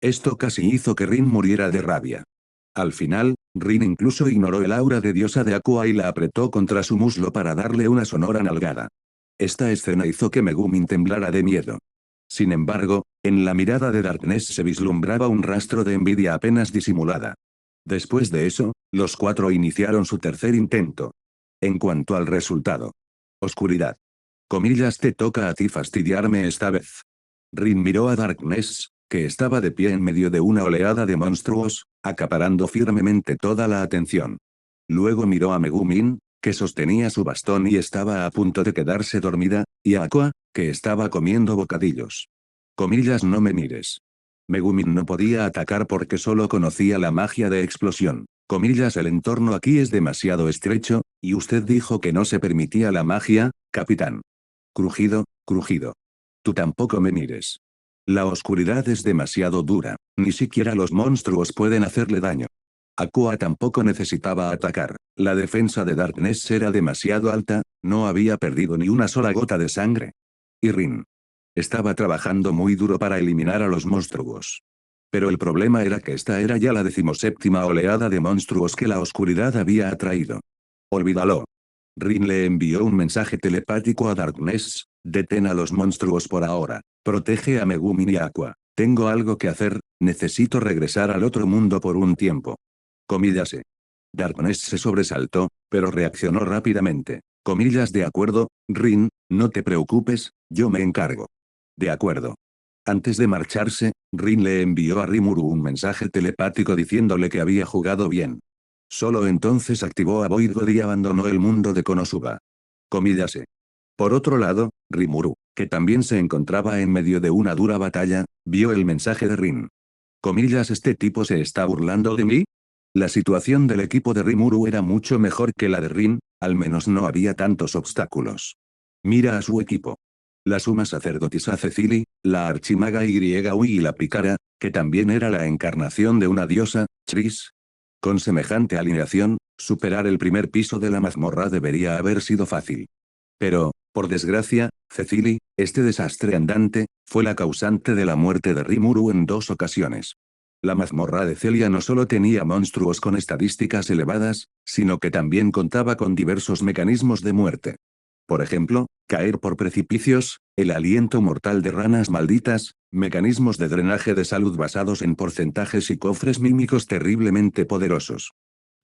Esto casi hizo que Rin muriera de rabia. Al final, Rin incluso ignoró el aura de diosa de Aqua y la apretó contra su muslo para darle una sonora nalgada. Esta escena hizo que Megumin temblara de miedo. Sin embargo, en la mirada de Darkness se vislumbraba un rastro de envidia apenas disimulada. Después de eso, los 4 iniciaron su tercer intento. En cuanto al resultado. Oscuridad. Comillas, te toca a ti fastidiarme esta vez. Rin miró a Darkness, que estaba de pie en medio de una oleada de monstruos, acaparando firmemente toda la atención. Luego miró a Megumin, que sostenía su bastón y estaba a punto de quedarse dormida, y a Aqua, que estaba comiendo bocadillos. Comillas, no me mires. Megumin no podía atacar porque solo conocía la magia de explosión. Comillas, el entorno aquí es demasiado estrecho, y usted dijo que no se permitía la magia, capitán. Crujido, crujido. Tú tampoco me mires. La oscuridad es demasiado dura, ni siquiera los monstruos pueden hacerle daño. Aqua tampoco necesitaba atacar, la defensa de Darkness era demasiado alta, no había perdido ni una sola gota de sangre. Y Rin estaba trabajando muy duro para eliminar a los monstruos. Pero el problema era que esta era ya la 17ª oleada de monstruos que la oscuridad había atraído. Olvídalo. Rin le envió un mensaje telepático a Darkness, detén a los monstruos por ahora, protege a Megumin y Aqua, tengo algo que hacer, necesito regresar al otro mundo por un tiempo. Comíllase. Darkness se sobresaltó, pero reaccionó rápidamente. Comillas, de acuerdo, Rin, no te preocupes, yo me encargo. De acuerdo. Antes de marcharse, Rin le envió a Rimuru un mensaje telepático diciéndole que había jugado bien. Solo entonces activó a Void God y abandonó el mundo de Konosuba. Comíllase. Por otro lado, Rimuru, que también se encontraba en medio de una dura batalla, vio el mensaje de Rin. Comillas, ¿este tipo se está burlando de mí? La situación del equipo de Rimuru era mucho mejor que la de Rin, al menos no había tantos obstáculos. Mira a su equipo. La suma sacerdotisa Cecily, la archimaga Ui y la pícara, que también era la encarnación de una diosa, Tris. Con semejante alineación, superar el primer piso de la mazmorra debería haber sido fácil. Pero, por desgracia, Cecily, este desastre andante, fue la causante de la muerte de Rimuru en 2 ocasiones. La mazmorra de Celia no solo tenía monstruos con estadísticas elevadas, sino que también contaba con diversos mecanismos de muerte. Por ejemplo, caer por precipicios, el aliento mortal de ranas malditas, mecanismos de drenaje de salud basados en porcentajes y cofres mímicos terriblemente poderosos.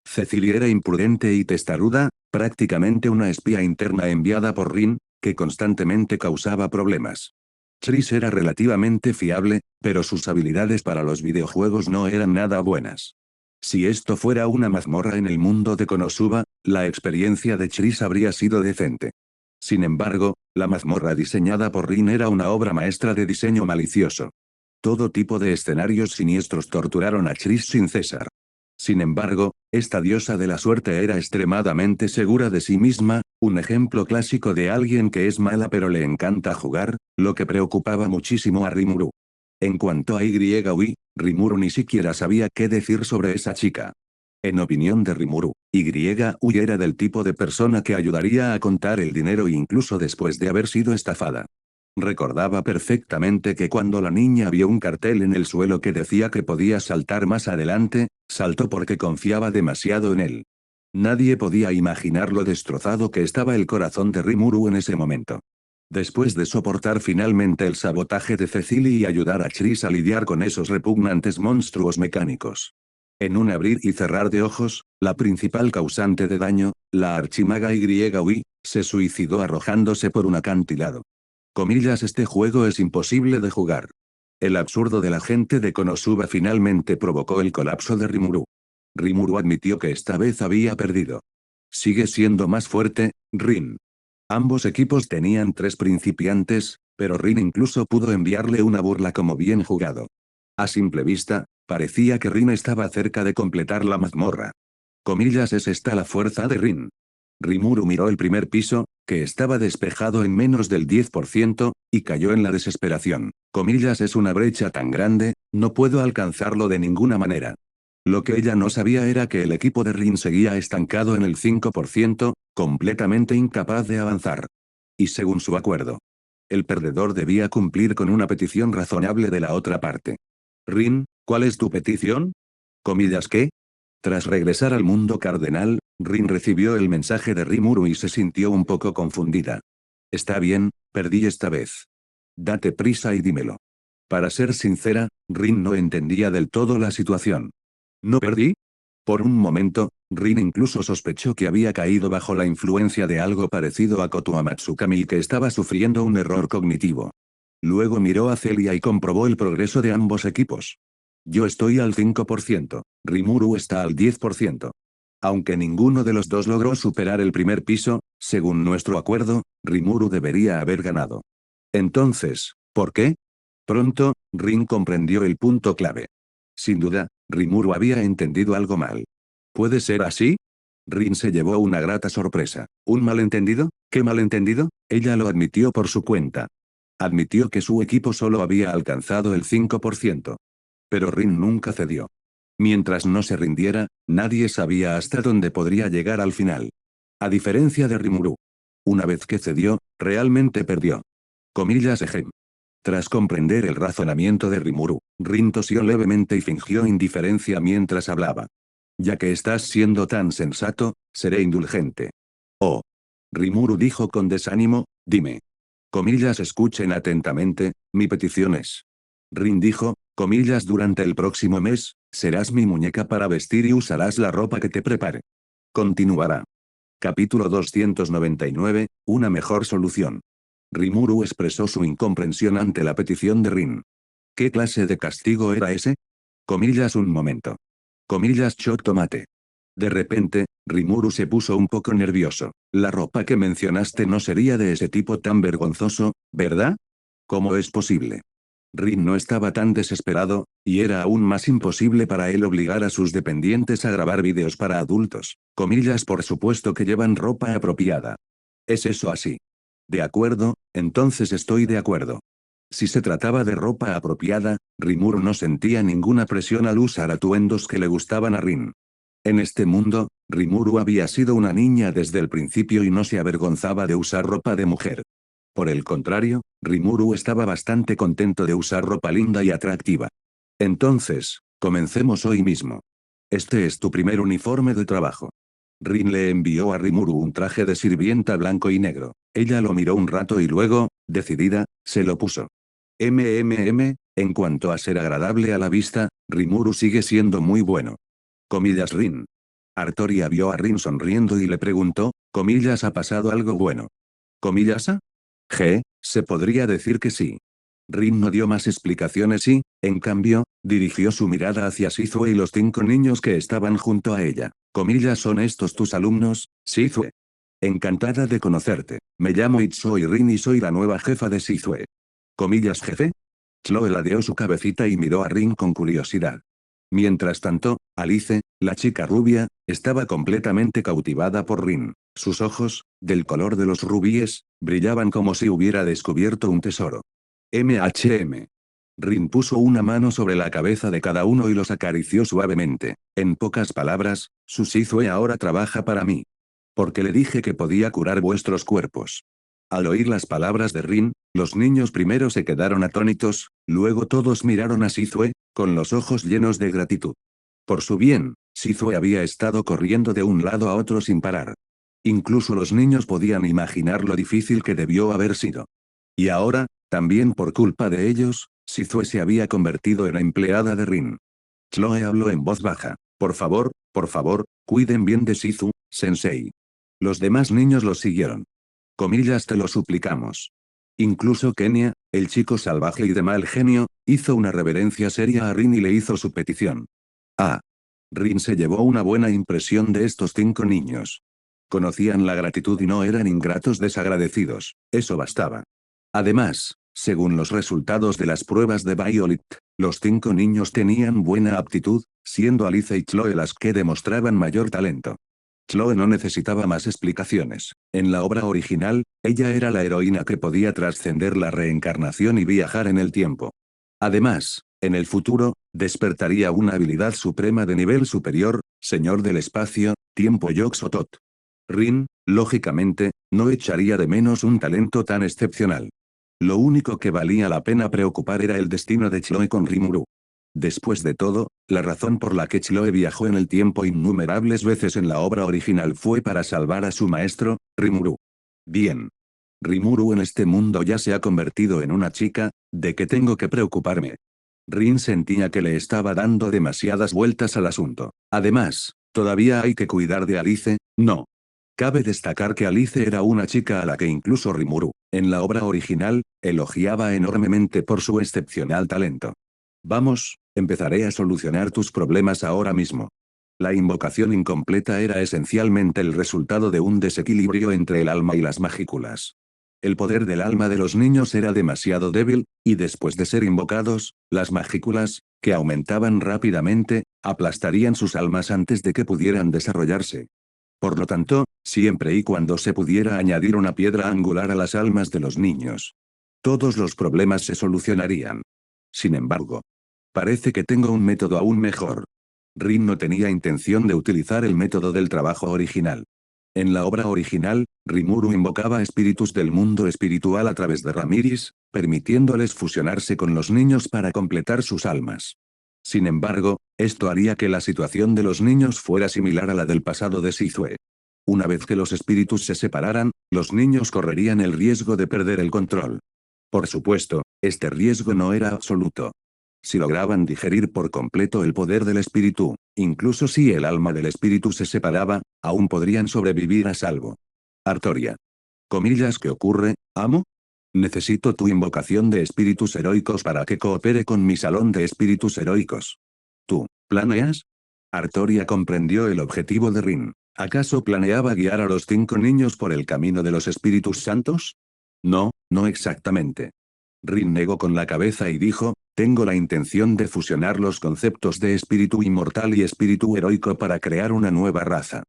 Cecilia era imprudente y testaruda, prácticamente una espía interna enviada por Rin, que constantemente causaba problemas. Tris era relativamente fiable, pero sus habilidades para los videojuegos no eran nada buenas. Si esto fuera una mazmorra en el mundo de Konosuba, la experiencia de Tris habría sido decente. Sin embargo, la mazmorra diseñada por Rin era una obra maestra de diseño malicioso. Todo tipo de escenarios siniestros torturaron a Tris sin cesar. Sin embargo, esta diosa de la suerte era extremadamente segura de sí misma, un ejemplo clásico de alguien que es mala pero le encanta jugar, lo que preocupaba muchísimo a Rimuru. En cuanto a Ui, Rimuru ni siquiera sabía qué decir sobre esa chica. En opinión de Rimuru, Ui era del tipo de persona que ayudaría a contar el dinero incluso después de haber sido estafada. Recordaba perfectamente que cuando la niña vio un cartel en el suelo que decía que podía saltar más adelante, saltó porque confiaba demasiado en él. Nadie podía imaginar lo destrozado que estaba el corazón de Rimuru en ese momento. Después de soportar finalmente el sabotaje de Cecily y ayudar a Tris a lidiar con esos repugnantes monstruos mecánicos. En un abrir y cerrar de ojos, la principal causante de daño, la archimaga Ui, se suicidó arrojándose por un acantilado. Comillas, este juego es imposible de jugar. El absurdo de la gente de Konosuba finalmente provocó el colapso de Rimuru. Rimuru admitió que esta vez había perdido. Sigue siendo más fuerte, Rin. Ambos equipos tenían 3 principiantes, pero Rin incluso pudo enviarle una burla como bien jugado. A simple vista, parecía que Rin estaba cerca de completar la mazmorra. Comillas, ¿es esta la fuerza de Rin? Rimuru miró el primer piso, que estaba despejado en menos del 10%, y cayó en la desesperación. Comillas, es una brecha tan grande, no puedo alcanzarlo de ninguna manera. Lo que ella no sabía era que el equipo de Rin seguía estancado en el 5%, completamente incapaz de avanzar. Y según su acuerdo, el perdedor debía cumplir con una petición razonable de la otra parte. Rin, ¿cuál es tu petición? Comillas, ¿qué? Tras regresar al mundo cardenal, Rin recibió el mensaje de Rimuru y se sintió un poco confundida. Está bien, perdí esta vez. Date prisa y dímelo. Para ser sincera, Rin no entendía del todo la situación. ¿No perdí? Por un momento, Rin incluso sospechó que había caído bajo la influencia de algo parecido a Kotoa Matsukami y que estaba sufriendo un error cognitivo. Luego miró a Celia y comprobó el progreso de ambos equipos. Yo estoy al 5%, Rimuru está al 10%. Aunque ninguno de los dos logró superar el primer piso, según nuestro acuerdo, Rimuru debería haber ganado. Entonces, ¿por qué? Pronto, Rin comprendió el punto clave. Sin duda, Rimuru había entendido algo mal. ¿Puede ser así? Rin se llevó una grata sorpresa. ¿Un malentendido? ¿Qué malentendido? Ella lo admitió por su cuenta. Admitió que su equipo solo había alcanzado el 5%. Pero Rin nunca cedió. Mientras no se rindiera, nadie sabía hasta dónde podría llegar al final. A diferencia de Rimuru. Una vez que cedió, realmente perdió. Comillas ejem. Tras comprender el razonamiento de Rimuru, Rin tosió levemente y fingió indiferencia mientras hablaba. Ya que estás siendo tan sensato, seré indulgente. Oh. Rimuru dijo con desánimo, dime. Comillas, escuchen atentamente, mi petición es. Rin dijo, comillas, durante el próximo mes, serás mi muñeca para vestir y usarás la ropa que te prepare. Continuará. Capítulo 299, una mejor solución. Rimuru expresó su incomprensión ante la petición de Rin. ¿Qué clase de castigo era ese? Comillas, un momento. Comillas, Chok tomate. De repente, Rimuru se puso un poco nervioso. La ropa que mencionaste no sería de ese tipo tan vergonzoso, ¿verdad? ¿Cómo es posible? Rin no estaba tan desesperado, y era aún más imposible para él obligar a sus dependientes a grabar vídeos para adultos. Comillas, por supuesto que llevan ropa apropiada. ¿Es eso así? De acuerdo, entonces estoy de acuerdo. Si se trataba de ropa apropiada, Rimuru no sentía ninguna presión al usar atuendos que le gustaban a Rin. En este mundo, Rimuru había sido una niña desde el principio y no se avergonzaba de usar ropa de mujer. Por el contrario, Rimuru estaba bastante contento de usar ropa linda y atractiva. Entonces, comencemos hoy mismo. Este es tu primer uniforme de trabajo. Rin le envió a Rimuru un traje de sirvienta blanco y negro. Ella lo miró un rato y luego, decidida, se lo puso. En cuanto a ser agradable a la vista, Rimuru sigue siendo muy bueno. Comillas Rin. Artoria vio a Rin sonriendo y le preguntó, comillas ¿ha pasado algo bueno? Comillas ¿ah? Se podría decir que sí. Rin no dio más explicaciones y, en cambio, dirigió su mirada hacia Sizue y los 5 niños que estaban junto a ella. Comillas ¿son estos tus alumnos, Sizue? Encantada de conocerte. Me llamo Itsui Rin y soy la nueva jefa de Sizue. Comillas jefe. Chloe ladeó su cabecita y miró a Rin con curiosidad. Mientras tanto, Alice, la chica rubia, estaba completamente cautivada por Rin. Sus ojos, del color de los rubíes, brillaban como si hubiera descubierto un tesoro. MHM. Rin puso una mano sobre la cabeza de cada uno y los acarició suavemente. En pocas palabras, su Sizue ahora trabaja para mí. Porque le dije que podía curar vuestros cuerpos. Al oír las palabras de Rin, los niños primero se quedaron atónitos, luego todos miraron a Sizue, con los ojos llenos de gratitud. Por su bien, Sizue había estado corriendo de un lado a otro sin parar. Incluso los niños podían imaginar lo difícil que debió haber sido. Y ahora, también por culpa de ellos, Sizue se había convertido en la empleada de Rin. Chloe habló en voz baja. Por favor, cuiden bien de Shizu, sensei. Los demás niños los siguieron. Comillas te lo suplicamos. Incluso Kenia, el chico salvaje y de mal genio, hizo una reverencia seria a Rin y le hizo su petición. Ah. Rin se llevó una buena impresión de estos 5 niños. Conocían la gratitud y no eran ingratos desagradecidos, eso bastaba. Además, según los resultados de las pruebas de Violet, los 5 niños tenían buena aptitud, siendo Alice y Chloe las que demostraban mayor talento. Chloe no necesitaba más explicaciones. En la obra original, ella era la heroína que podía trascender la reencarnación y viajar en el tiempo. Además, en el futuro, despertaría una habilidad suprema de nivel superior, señor del espacio, tiempo Yog-Sothoth. Rin, lógicamente, no echaría de menos un talento tan excepcional. Lo único que valía la pena preocupar era el destino de Chloe con Rimuru. Después de todo, la razón por la que Chloe viajó en el tiempo innumerables veces en la obra original fue para salvar a su maestro, Rimuru. Bien. Rimuru en este mundo ya se ha convertido en una chica, ¿de qué tengo que preocuparme? Rin sentía que le estaba dando demasiadas vueltas al asunto. Además, todavía hay que cuidar de Alice, ¿no? Cabe destacar que Alice era una chica a la que incluso Rimuru, en la obra original, elogiaba enormemente por su excepcional talento. Vamos, empezaré a solucionar tus problemas ahora mismo. La invocación incompleta era esencialmente el resultado de un desequilibrio entre el alma y las magículas. El poder del alma de los niños era demasiado débil, y después de ser invocados, las magículas, que aumentaban rápidamente, aplastarían sus almas antes de que pudieran desarrollarse. Por lo tanto, siempre y cuando se pudiera añadir una piedra angular a las almas de los niños, todos los problemas se solucionarían. Sin embargo, parece que tengo un método aún mejor. Rin no tenía intención de utilizar el método del trabajo original. En la obra original, Rimuru invocaba espíritus del mundo espiritual a través de Ramiris, permitiéndoles fusionarse con los niños para completar sus almas. Sin embargo, esto haría que la situación de los niños fuera similar a la del pasado de Sizue. Una vez que los espíritus se separaran, los niños correrían el riesgo de perder el control. Por supuesto, este riesgo no era absoluto. Si lograban digerir por completo el poder del espíritu, incluso si el alma del espíritu se separaba, aún podrían sobrevivir a salvo. Artoria. Comillas, ¿qué ocurre, amo? Necesito tu invocación de espíritus heroicos para que coopere con mi salón de espíritus heroicos. ¿Tú, planeas? Artoria comprendió el objetivo de Rin. ¿Acaso planeaba guiar a los 5 niños por el camino de los espíritus santos? No, no exactamente. Rin negó con la cabeza y dijo, tengo la intención de fusionar los conceptos de espíritu inmortal y espíritu heroico para crear una nueva raza.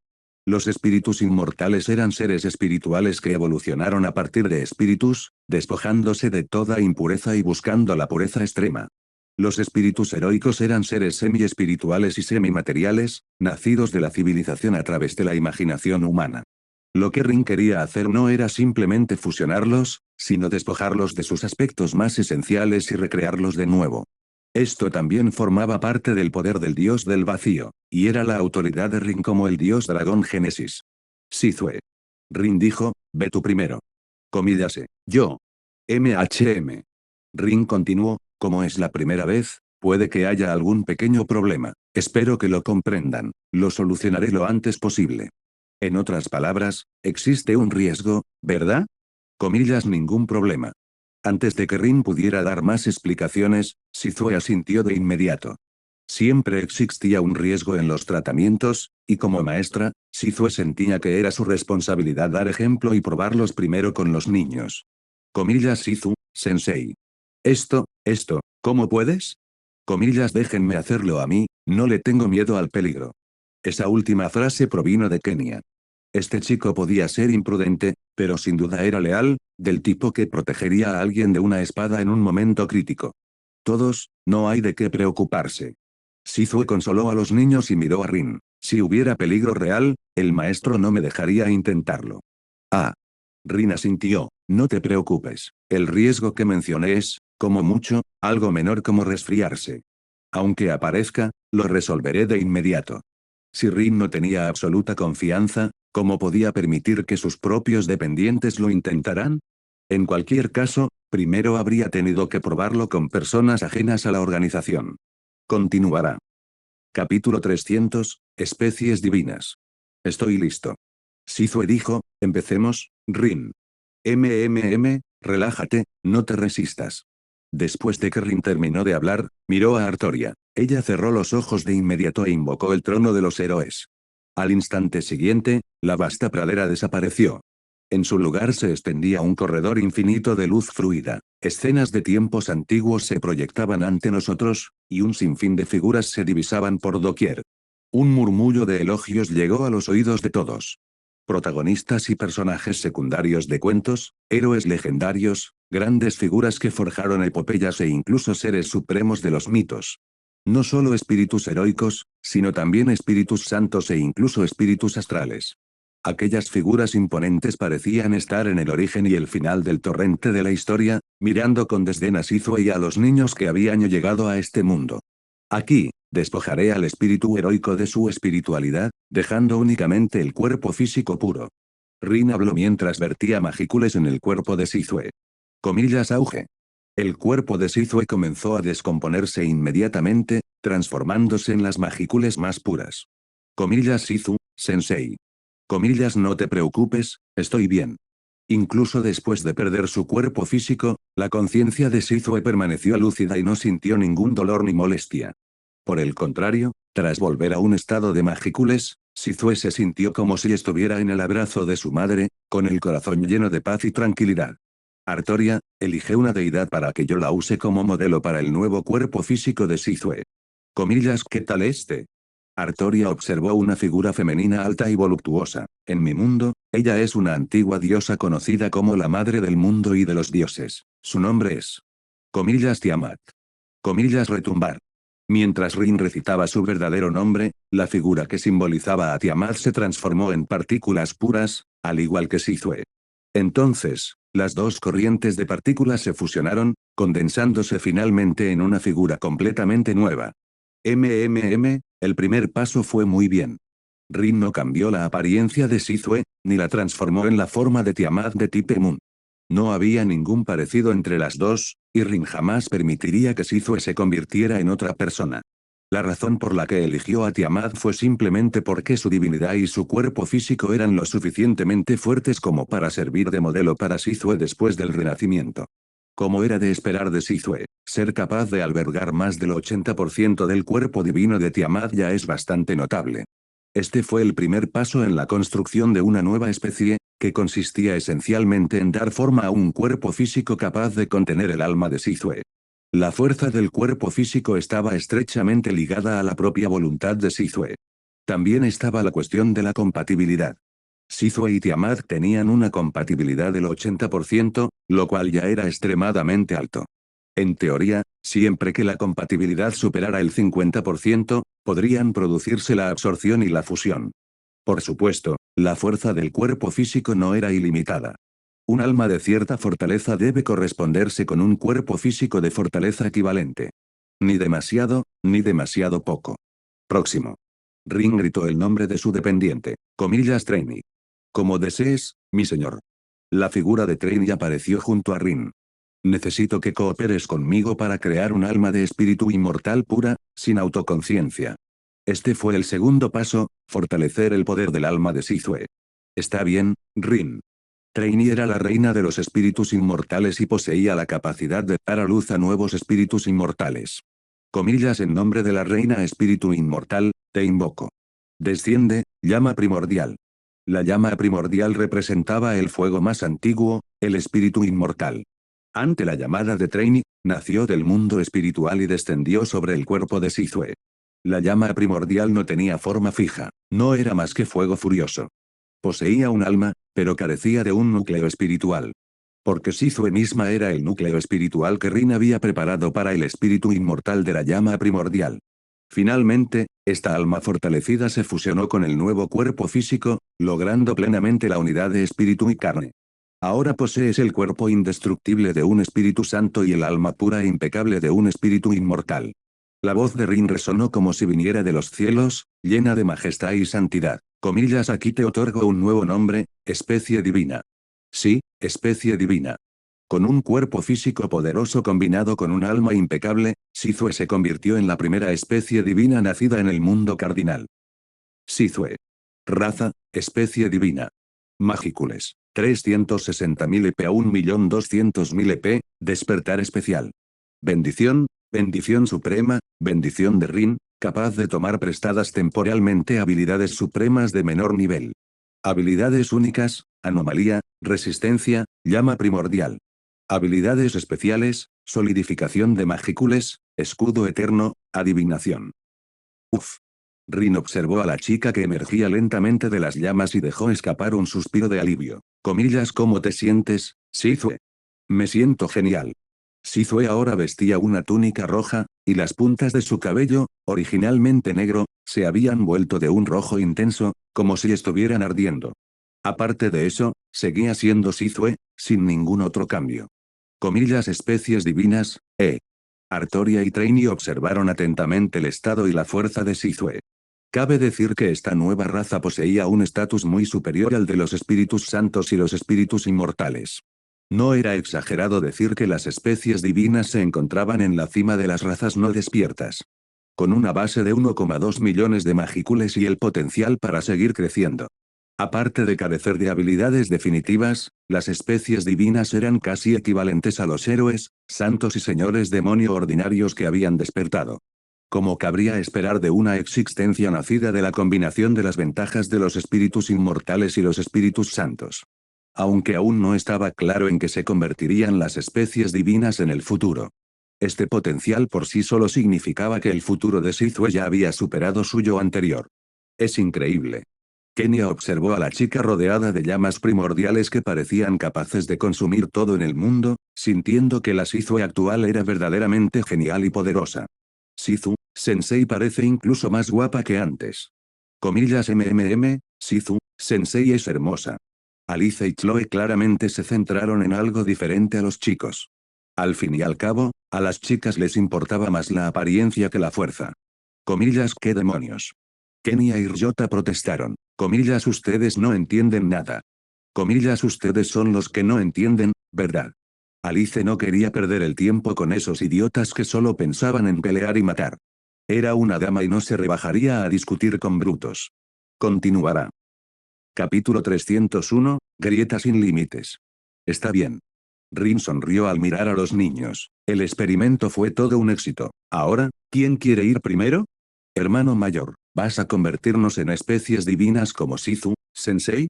Los espíritus inmortales eran seres espirituales que evolucionaron a partir de espíritus, despojándose de toda impureza y buscando la pureza extrema. Los espíritus heroicos eran seres semi-espirituales y semi-materiales, nacidos de la civilización a través de la imaginación humana. Lo que Rin quería hacer no era simplemente fusionarlos, sino despojarlos de sus aspectos más esenciales y recrearlos de nuevo. Esto también formaba parte del poder del dios del vacío, y era la autoridad de Rin como el dios dragón Génesis. Sizue. Rin dijo, ve tú primero. Comillase, yo. MHM. Rin continuó, como es la primera vez, puede que haya algún pequeño problema, espero que lo comprendan, lo solucionaré lo antes posible. En otras palabras, existe un riesgo, ¿verdad? Comillas, ningún problema. Antes de que Rin pudiera dar más explicaciones, Sizue asintió de inmediato. Siempre existía un riesgo en los tratamientos, y como maestra, Sizue sentía que era su responsabilidad dar ejemplo y probarlos primero con los niños. Comillas, Shizu, sensei. Esto, ¿cómo puedes? Comillas, déjenme hacerlo a mí, no le tengo miedo al peligro. Esa última frase provino de Kenia. Este chico podía ser imprudente, pero sin duda era leal, del tipo que protegería a alguien de una espada en un momento crítico. Todos, no hay de qué preocuparse. Sizue consoló a los niños y miró a Rin. Si hubiera peligro real, el maestro no me dejaría intentarlo. Ah. Rin asintió, no te preocupes, el riesgo que mencioné es, como mucho, algo menor como resfriarse. Aunque aparezca, lo resolveré de inmediato. Si Rin no tenía absoluta confianza, ¿cómo podía permitir que sus propios dependientes lo intentaran? En cualquier caso, primero habría tenido que probarlo con personas ajenas a la organización. Continuará. Capítulo 300, Especies divinas. Estoy listo. Sizue dijo, empecemos, Rin. Relájate, no te resistas. Después de que Rin terminó de hablar, miró a Artoria. Ella cerró los ojos de inmediato e invocó el trono de los héroes. Al instante siguiente, la vasta pradera desapareció. En su lugar se extendía un corredor infinito de luz fluida. Escenas de tiempos antiguos se proyectaban ante nosotros, y un sinfín de figuras se divisaban por doquier. Un murmullo de elogios llegó a los oídos de todos. Protagonistas y personajes secundarios de cuentos, héroes legendarios, grandes figuras que forjaron epopeyas e incluso seres supremos de los mitos. No solo espíritus heroicos, sino también espíritus santos e incluso espíritus astrales. Aquellas figuras imponentes parecían estar en el origen y el final del torrente de la historia, mirando con desdén a Sizue y a los niños que habían llegado a este mundo. Aquí, despojaré al espíritu heroico de su espiritualidad, dejando únicamente el cuerpo físico puro. Rin habló mientras vertía magicules en el cuerpo de Sizue. Comillas, auge. El cuerpo de Sizue comenzó a descomponerse inmediatamente, transformándose en las magicules más puras. Comillas, Shizu, sensei. Comillas, no te preocupes, estoy bien. Incluso después de perder su cuerpo físico, la conciencia de Sizue permaneció lúcida y no sintió ningún dolor ni molestia. Por el contrario, tras volver a un estado de magicules, Sizue se sintió como si estuviera en el abrazo de su madre, con el corazón lleno de paz y tranquilidad. Artoria, elige una deidad para que yo la use como modelo para el nuevo cuerpo físico de Sizue. Comillas, ¿qué tal este? Artoria observó una figura femenina alta y voluptuosa. En mi mundo, ella es una antigua diosa conocida como la madre del mundo y de los dioses. Su nombre es. Comillas, Tiamat. Comillas, retumbar. Mientras Rin recitaba su verdadero nombre, la figura que simbolizaba a Tiamat se transformó en partículas puras, al igual que Sizue. Entonces, las dos corrientes de partículas se fusionaron, condensándose finalmente en una figura completamente nueva. El primer paso fue muy bien. Rin no cambió la apariencia de Sizue, ni la transformó en la forma de Tiamat de Type Moon. No había ningún parecido entre las dos, y Rin jamás permitiría que Sizue se convirtiera en otra persona. La razón por la que eligió a Tiamat fue simplemente porque su divinidad y su cuerpo físico eran lo suficientemente fuertes como para servir de modelo para Sizue después del renacimiento. Como era de esperar de Sizue, ser capaz de albergar más del 80% del cuerpo divino de Tiamat ya es bastante notable. Este fue el primer paso en la construcción de una nueva especie, que consistía esencialmente en dar forma a un cuerpo físico capaz de contener el alma de Sizue. La fuerza del cuerpo físico estaba estrechamente ligada a la propia voluntad de Sizue. También estaba la cuestión de la compatibilidad. Sizue y Tiamat tenían una compatibilidad del 80%, lo cual ya era extremadamente alto. En teoría, siempre que la compatibilidad superara el 50%, podrían producirse la absorción y la fusión. Por supuesto, la fuerza del cuerpo físico no era ilimitada. Un alma de cierta fortaleza debe corresponderse con un cuerpo físico de fortaleza equivalente. Ni demasiado poco. Próximo. Rin gritó el nombre de su dependiente, Trainee. Como desees, mi señor. La figura de Trainee apareció junto a Rin. Necesito que cooperes conmigo para crear un alma de espíritu inmortal pura, sin autoconciencia. Este fue el segundo paso, fortalecer el poder del alma de Sizue. Está bien, Rin. Trainee era la reina de los espíritus inmortales y poseía la capacidad de dar a luz a nuevos espíritus inmortales. En nombre de la reina espíritu inmortal, te invoco. Desciende, llama primordial. La llama primordial representaba el fuego más antiguo, el espíritu inmortal. Ante la llamada de Trainee, nació del mundo espiritual y descendió sobre el cuerpo de Sizue. La llama primordial no tenía forma fija, no era más que fuego furioso. Poseía un alma, pero carecía de un núcleo espiritual. Porque Sizue misma era el núcleo espiritual que Rin había preparado para el espíritu inmortal de la llama primordial. Finalmente, esta alma fortalecida se fusionó con el nuevo cuerpo físico, logrando plenamente la unidad de espíritu y carne. Ahora posees el cuerpo indestructible de un espíritu santo y el alma pura e impecable de un espíritu inmortal. La voz de Rin resonó como si viniera de los cielos, llena de majestad y santidad. Aquí te otorgo un nuevo nombre, especie divina. Sí, especie divina. Con un cuerpo físico poderoso combinado con un alma impecable, Sizue se convirtió en la primera especie divina nacida en el mundo cardinal. Sizue. Raza, especie divina. Magícules. 360.000 EP a 1.200.000 EP, despertar especial. Bendición, bendición suprema, bendición de Rin, capaz de tomar prestadas temporalmente habilidades supremas de menor nivel. Habilidades únicas, anomalía, resistencia, llama primordial. Habilidades especiales, solidificación de magícules, escudo eterno, adivinación. Uf. Rin observó a la chica que emergía lentamente de las llamas y dejó escapar un suspiro de alivio. ¿Cómo te sientes, Sizue? Me siento genial. Sizue ahora vestía una túnica roja, y las puntas de su cabello, originalmente negro, se habían vuelto de un rojo intenso, como si estuvieran ardiendo. Aparte de eso, seguía siendo Sizue, sin ningún otro cambio. Especies divinas, Artoria y Trainee observaron atentamente el estado y la fuerza de Sizue. Cabe decir que esta nueva raza poseía un estatus muy superior al de los espíritus santos y los espíritus inmortales. No era exagerado decir que las especies divinas se encontraban en la cima de las razas no despiertas. Con una base de 1,2 millones de magícules y el potencial para seguir creciendo. Aparte de carecer de habilidades definitivas, las especies divinas eran casi equivalentes a los héroes, santos y señores demonio ordinarios que habían despertado. Como cabría esperar de una existencia nacida de la combinación de las ventajas de los espíritus inmortales y los espíritus santos. Aunque aún no estaba claro en qué se convertirían las especies divinas en el futuro. Este potencial por sí solo significaba que el futuro de Sizue ya había superado su yo anterior. Es increíble. Kenia observó a la chica rodeada de llamas primordiales que parecían capaces de consumir todo en el mundo, sintiendo que la Sizue actual era verdaderamente genial y poderosa. Sensei parece incluso más guapa que antes. Shizu, Sensei es hermosa. Alice y Chloe claramente se centraron en algo diferente a los chicos. Al fin y al cabo, a las chicas les importaba más la apariencia que la fuerza. ¿Qué demonios? Kenia y Ryota protestaron. Ustedes no entienden nada. Ustedes son los que no entienden, ¿verdad? Alice no quería perder el tiempo con esos idiotas que solo pensaban en pelear y matar. Era una dama y no se rebajaría a discutir con brutos. Continuará. Capítulo 301, Grieta sin límites. Está bien. Rin sonrió al mirar a los niños. El experimento fue todo un éxito. Ahora, ¿quién quiere ir primero? Hermano mayor, ¿vas a convertirnos en especies divinas como Shizu, Sensei?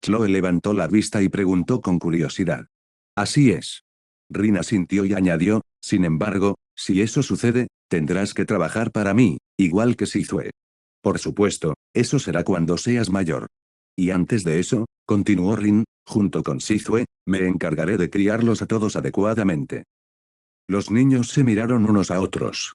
Chloe levantó la vista y preguntó con curiosidad. Así es. Rin asintió y añadió, sin embargo, si eso sucede, tendrás que trabajar para mí, igual que Sizue. Por supuesto, eso será cuando seas mayor. Y antes de eso, continuó Rin, junto con Sizue, me encargaré de criarlos a todos adecuadamente. Los niños se miraron unos a otros.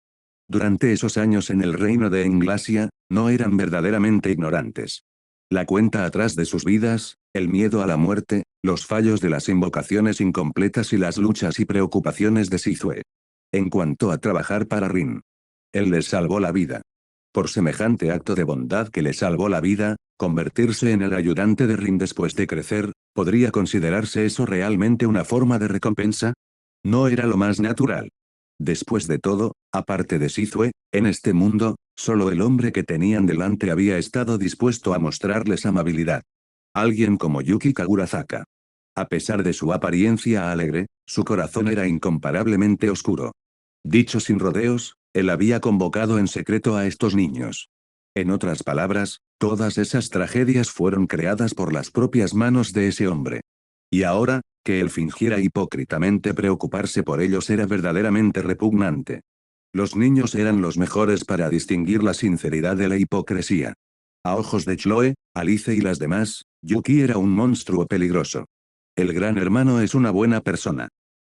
Durante esos años en el reino de Englasia, no eran verdaderamente ignorantes. La cuenta atrás de sus vidas, el miedo a la muerte, los fallos de las invocaciones incompletas y las luchas y preocupaciones de Sizue. En cuanto a trabajar para Rin, él les salvó la vida. Por semejante acto de bondad que le salvó la vida, convertirse en el ayudante de Rin después de crecer, ¿podría considerarse eso realmente una forma de recompensa? No era lo más natural. Después de todo, aparte de Sizue, en este mundo, solo el hombre que tenían delante había estado dispuesto a mostrarles amabilidad. Alguien como Yuki Kagurazaka. A pesar de su apariencia alegre, su corazón era incomparablemente oscuro. Dicho sin rodeos, él había convocado en secreto a estos niños. En otras palabras, todas esas tragedias fueron creadas por las propias manos de ese hombre. Y ahora, que él fingiera hipócritamente preocuparse por ellos era verdaderamente repugnante. Los niños eran los mejores para distinguir la sinceridad de la hipocresía. A ojos de Chloe, Alice y las demás, Yuki era un monstruo peligroso. El gran hermano es una buena persona.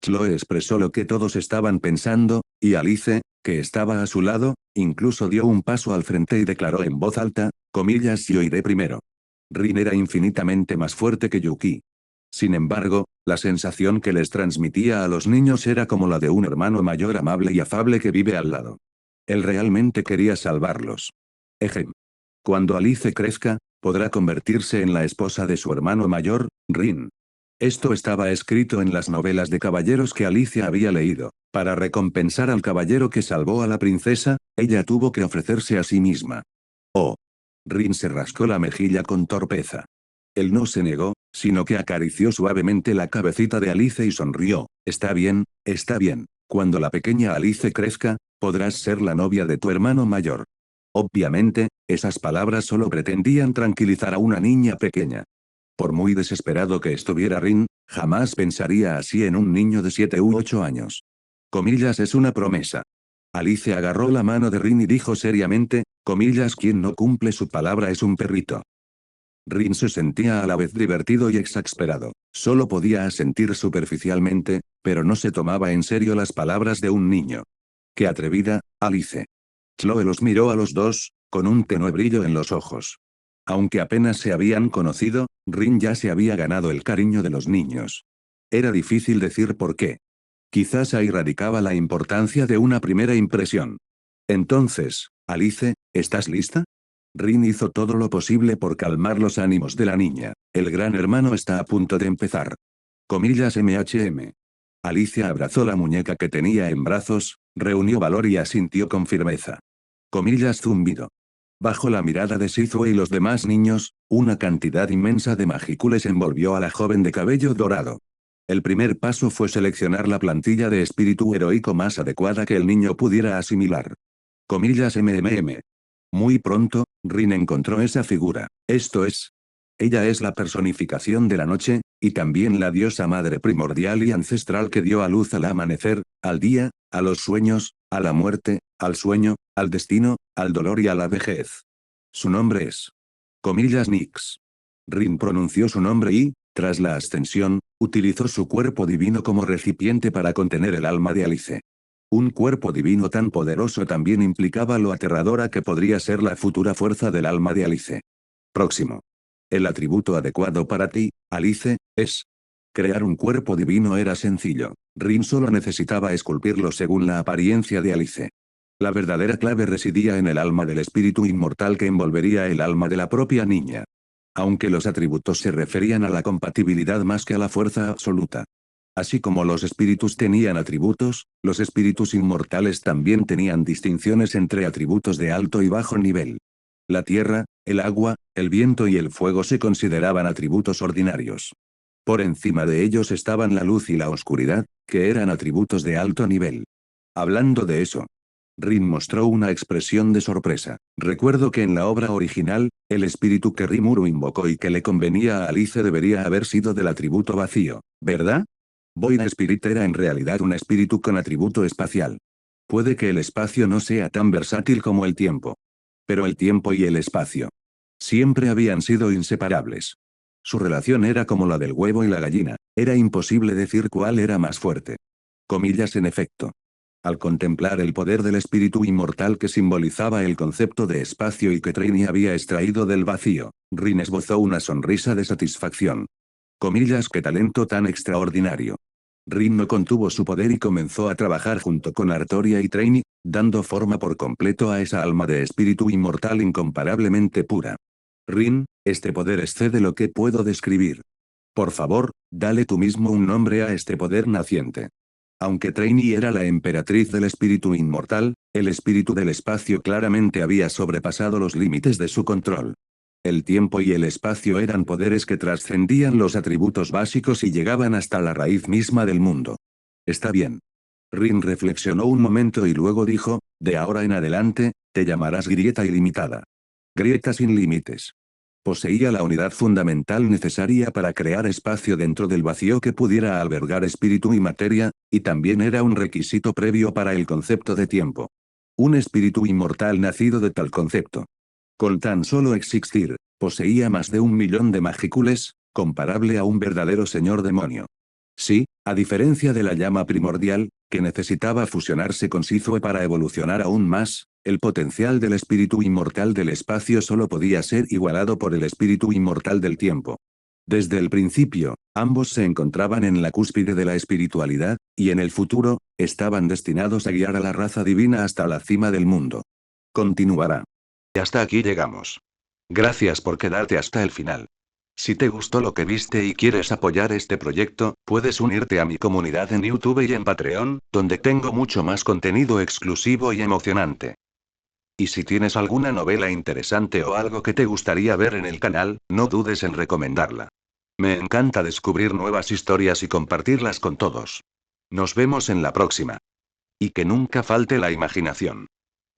Chloe expresó lo que todos estaban pensando, y Alice, que estaba a su lado, incluso dio un paso al frente y declaró en voz alta, comillas, yo iré primero. Rin era infinitamente más fuerte que Yuki. Sin embargo, la sensación que les transmitía a los niños era como la de un hermano mayor amable y afable que vive al lado. Él realmente quería salvarlos. Ejem. Cuando Alice crezca, podrá convertirse en la esposa de su hermano mayor, Rin. Esto estaba escrito en las novelas de caballeros que Alicia había leído. Para recompensar al caballero que salvó a la princesa, ella tuvo que ofrecerse a sí misma. Oh. Rin se rascó la mejilla con torpeza. Él no se negó, sino que acarició suavemente la cabecita de Alice y sonrió. Está bien, está bien. Cuando la pequeña Alice crezca, podrás ser la novia de tu hermano mayor. Obviamente, esas palabras solo pretendían tranquilizar a una niña pequeña. Por muy desesperado que estuviera Rin, jamás pensaría así en un niño de 7 u 8 años. Comillas es una promesa. Alice agarró la mano de Rin y dijo seriamente, comillas quien no cumple su palabra es un perrito. Rin se sentía a la vez divertido y exasperado. Solo podía asentir superficialmente, pero no se tomaba en serio las palabras de un niño. ¡Qué atrevida, Alice! Chloe los miró a los dos, con un tenue brillo en los ojos. Aunque apenas se habían conocido, Rin ya se había ganado el cariño de los niños. Era difícil decir por qué. Quizás ahí radicaba la importancia de una primera impresión. Entonces, Alice, ¿estás lista? Rin hizo todo lo posible por calmar los ánimos de la niña. El gran hermano está a punto de empezar. Comillas MHM. Alicia abrazó la muñeca que tenía en brazos, reunió valor y asintió con firmeza. Comillas zumbido. Bajo la mirada de Sizue y los demás niños, una cantidad inmensa de magicules envolvió a la joven de cabello dorado. El primer paso fue seleccionar la plantilla de espíritu heroico más adecuada que el niño pudiera asimilar. Comillas MMM. Muy pronto, Rin encontró esa figura. Esto es. Ella es la personificación de la noche, y también la diosa madre primordial y ancestral que dio a luz al amanecer, al día, a los sueños, a la muerte, al sueño, al destino, al dolor y a la vejez. Su nombre es. Comillas Nix. Rin pronunció su nombre y, tras la ascensión, utilizó su cuerpo divino como recipiente para contener el alma de Alice. Un cuerpo divino tan poderoso también implicaba lo aterradora que podría ser la futura fuerza del alma de Alice. Próximo. El atributo adecuado para ti, Alice, es. Crear un cuerpo divino era sencillo. Rin solo necesitaba esculpirlo según la apariencia de Alice. La verdadera clave residía en el alma del espíritu inmortal que envolvería el alma de la propia niña. Aunque los atributos se referían a la compatibilidad más que a la fuerza absoluta. Así como los espíritus tenían atributos, los espíritus inmortales también tenían distinciones entre atributos de alto y bajo nivel. La tierra, el agua, el viento y el fuego se consideraban atributos ordinarios. Por encima de ellos estaban la luz y la oscuridad, que eran atributos de alto nivel. Hablando de eso, Rin mostró una expresión de sorpresa. Recuerdo que en la obra original, el espíritu que Rimuru invocó y que le convenía a Alice debería haber sido del atributo vacío, ¿verdad? Void Spirit era en realidad un espíritu con atributo espacial. Puede que el espacio no sea tan versátil como el tiempo. Pero el tiempo y el espacio siempre habían sido inseparables. Su relación era como la del huevo y la gallina, era imposible decir cuál era más fuerte. Comillas en efecto. Al contemplar el poder del espíritu inmortal que simbolizaba el concepto de espacio y que Trini había extraído del vacío, Rin esbozó una sonrisa de satisfacción. Comillas, qué talento tan extraordinario. Rin no contuvo su poder y comenzó a trabajar junto con Artoria y Trini, dando forma por completo a esa alma de espíritu inmortal incomparablemente pura. Rin, este poder excede lo que puedo describir. Por favor, dale tú mismo un nombre a este poder naciente. Aunque Trini era la emperatriz del espíritu inmortal, el espíritu del espacio claramente había sobrepasado los límites de su control. El tiempo y el espacio eran poderes que trascendían los atributos básicos y llegaban hasta la raíz misma del mundo. Está bien. Rin reflexionó un momento y luego dijo, de ahora en adelante, te llamarás Grieta Ilimitada. Grieta sin límites. Poseía la unidad fundamental necesaria para crear espacio dentro del vacío que pudiera albergar espíritu y materia, y también era un requisito previo para el concepto de tiempo. Un espíritu inmortal nacido de tal concepto. Con tan solo existir, poseía más de 1.000.000 de magicules, comparable a un verdadero señor demonio. Sí, a diferencia de la llama primordial, que necesitaba fusionarse con Sizue para evolucionar aún más, el potencial del espíritu inmortal del espacio solo podía ser igualado por el espíritu inmortal del tiempo. Desde el principio, ambos se encontraban en la cúspide de la espiritualidad, y en el futuro, estaban destinados a guiar a la raza divina hasta la cima del mundo. Continuará. Y hasta aquí llegamos. Gracias por quedarte hasta el final. Si te gustó lo que viste y quieres apoyar este proyecto, puedes unirte a mi comunidad en YouTube y en Patreon, donde tengo mucho más contenido exclusivo y emocionante. Y si tienes alguna novela interesante o algo que te gustaría ver en el canal, no dudes en recomendarla. Me encanta descubrir nuevas historias y compartirlas con todos. Nos vemos en la próxima. Y que nunca falte la imaginación.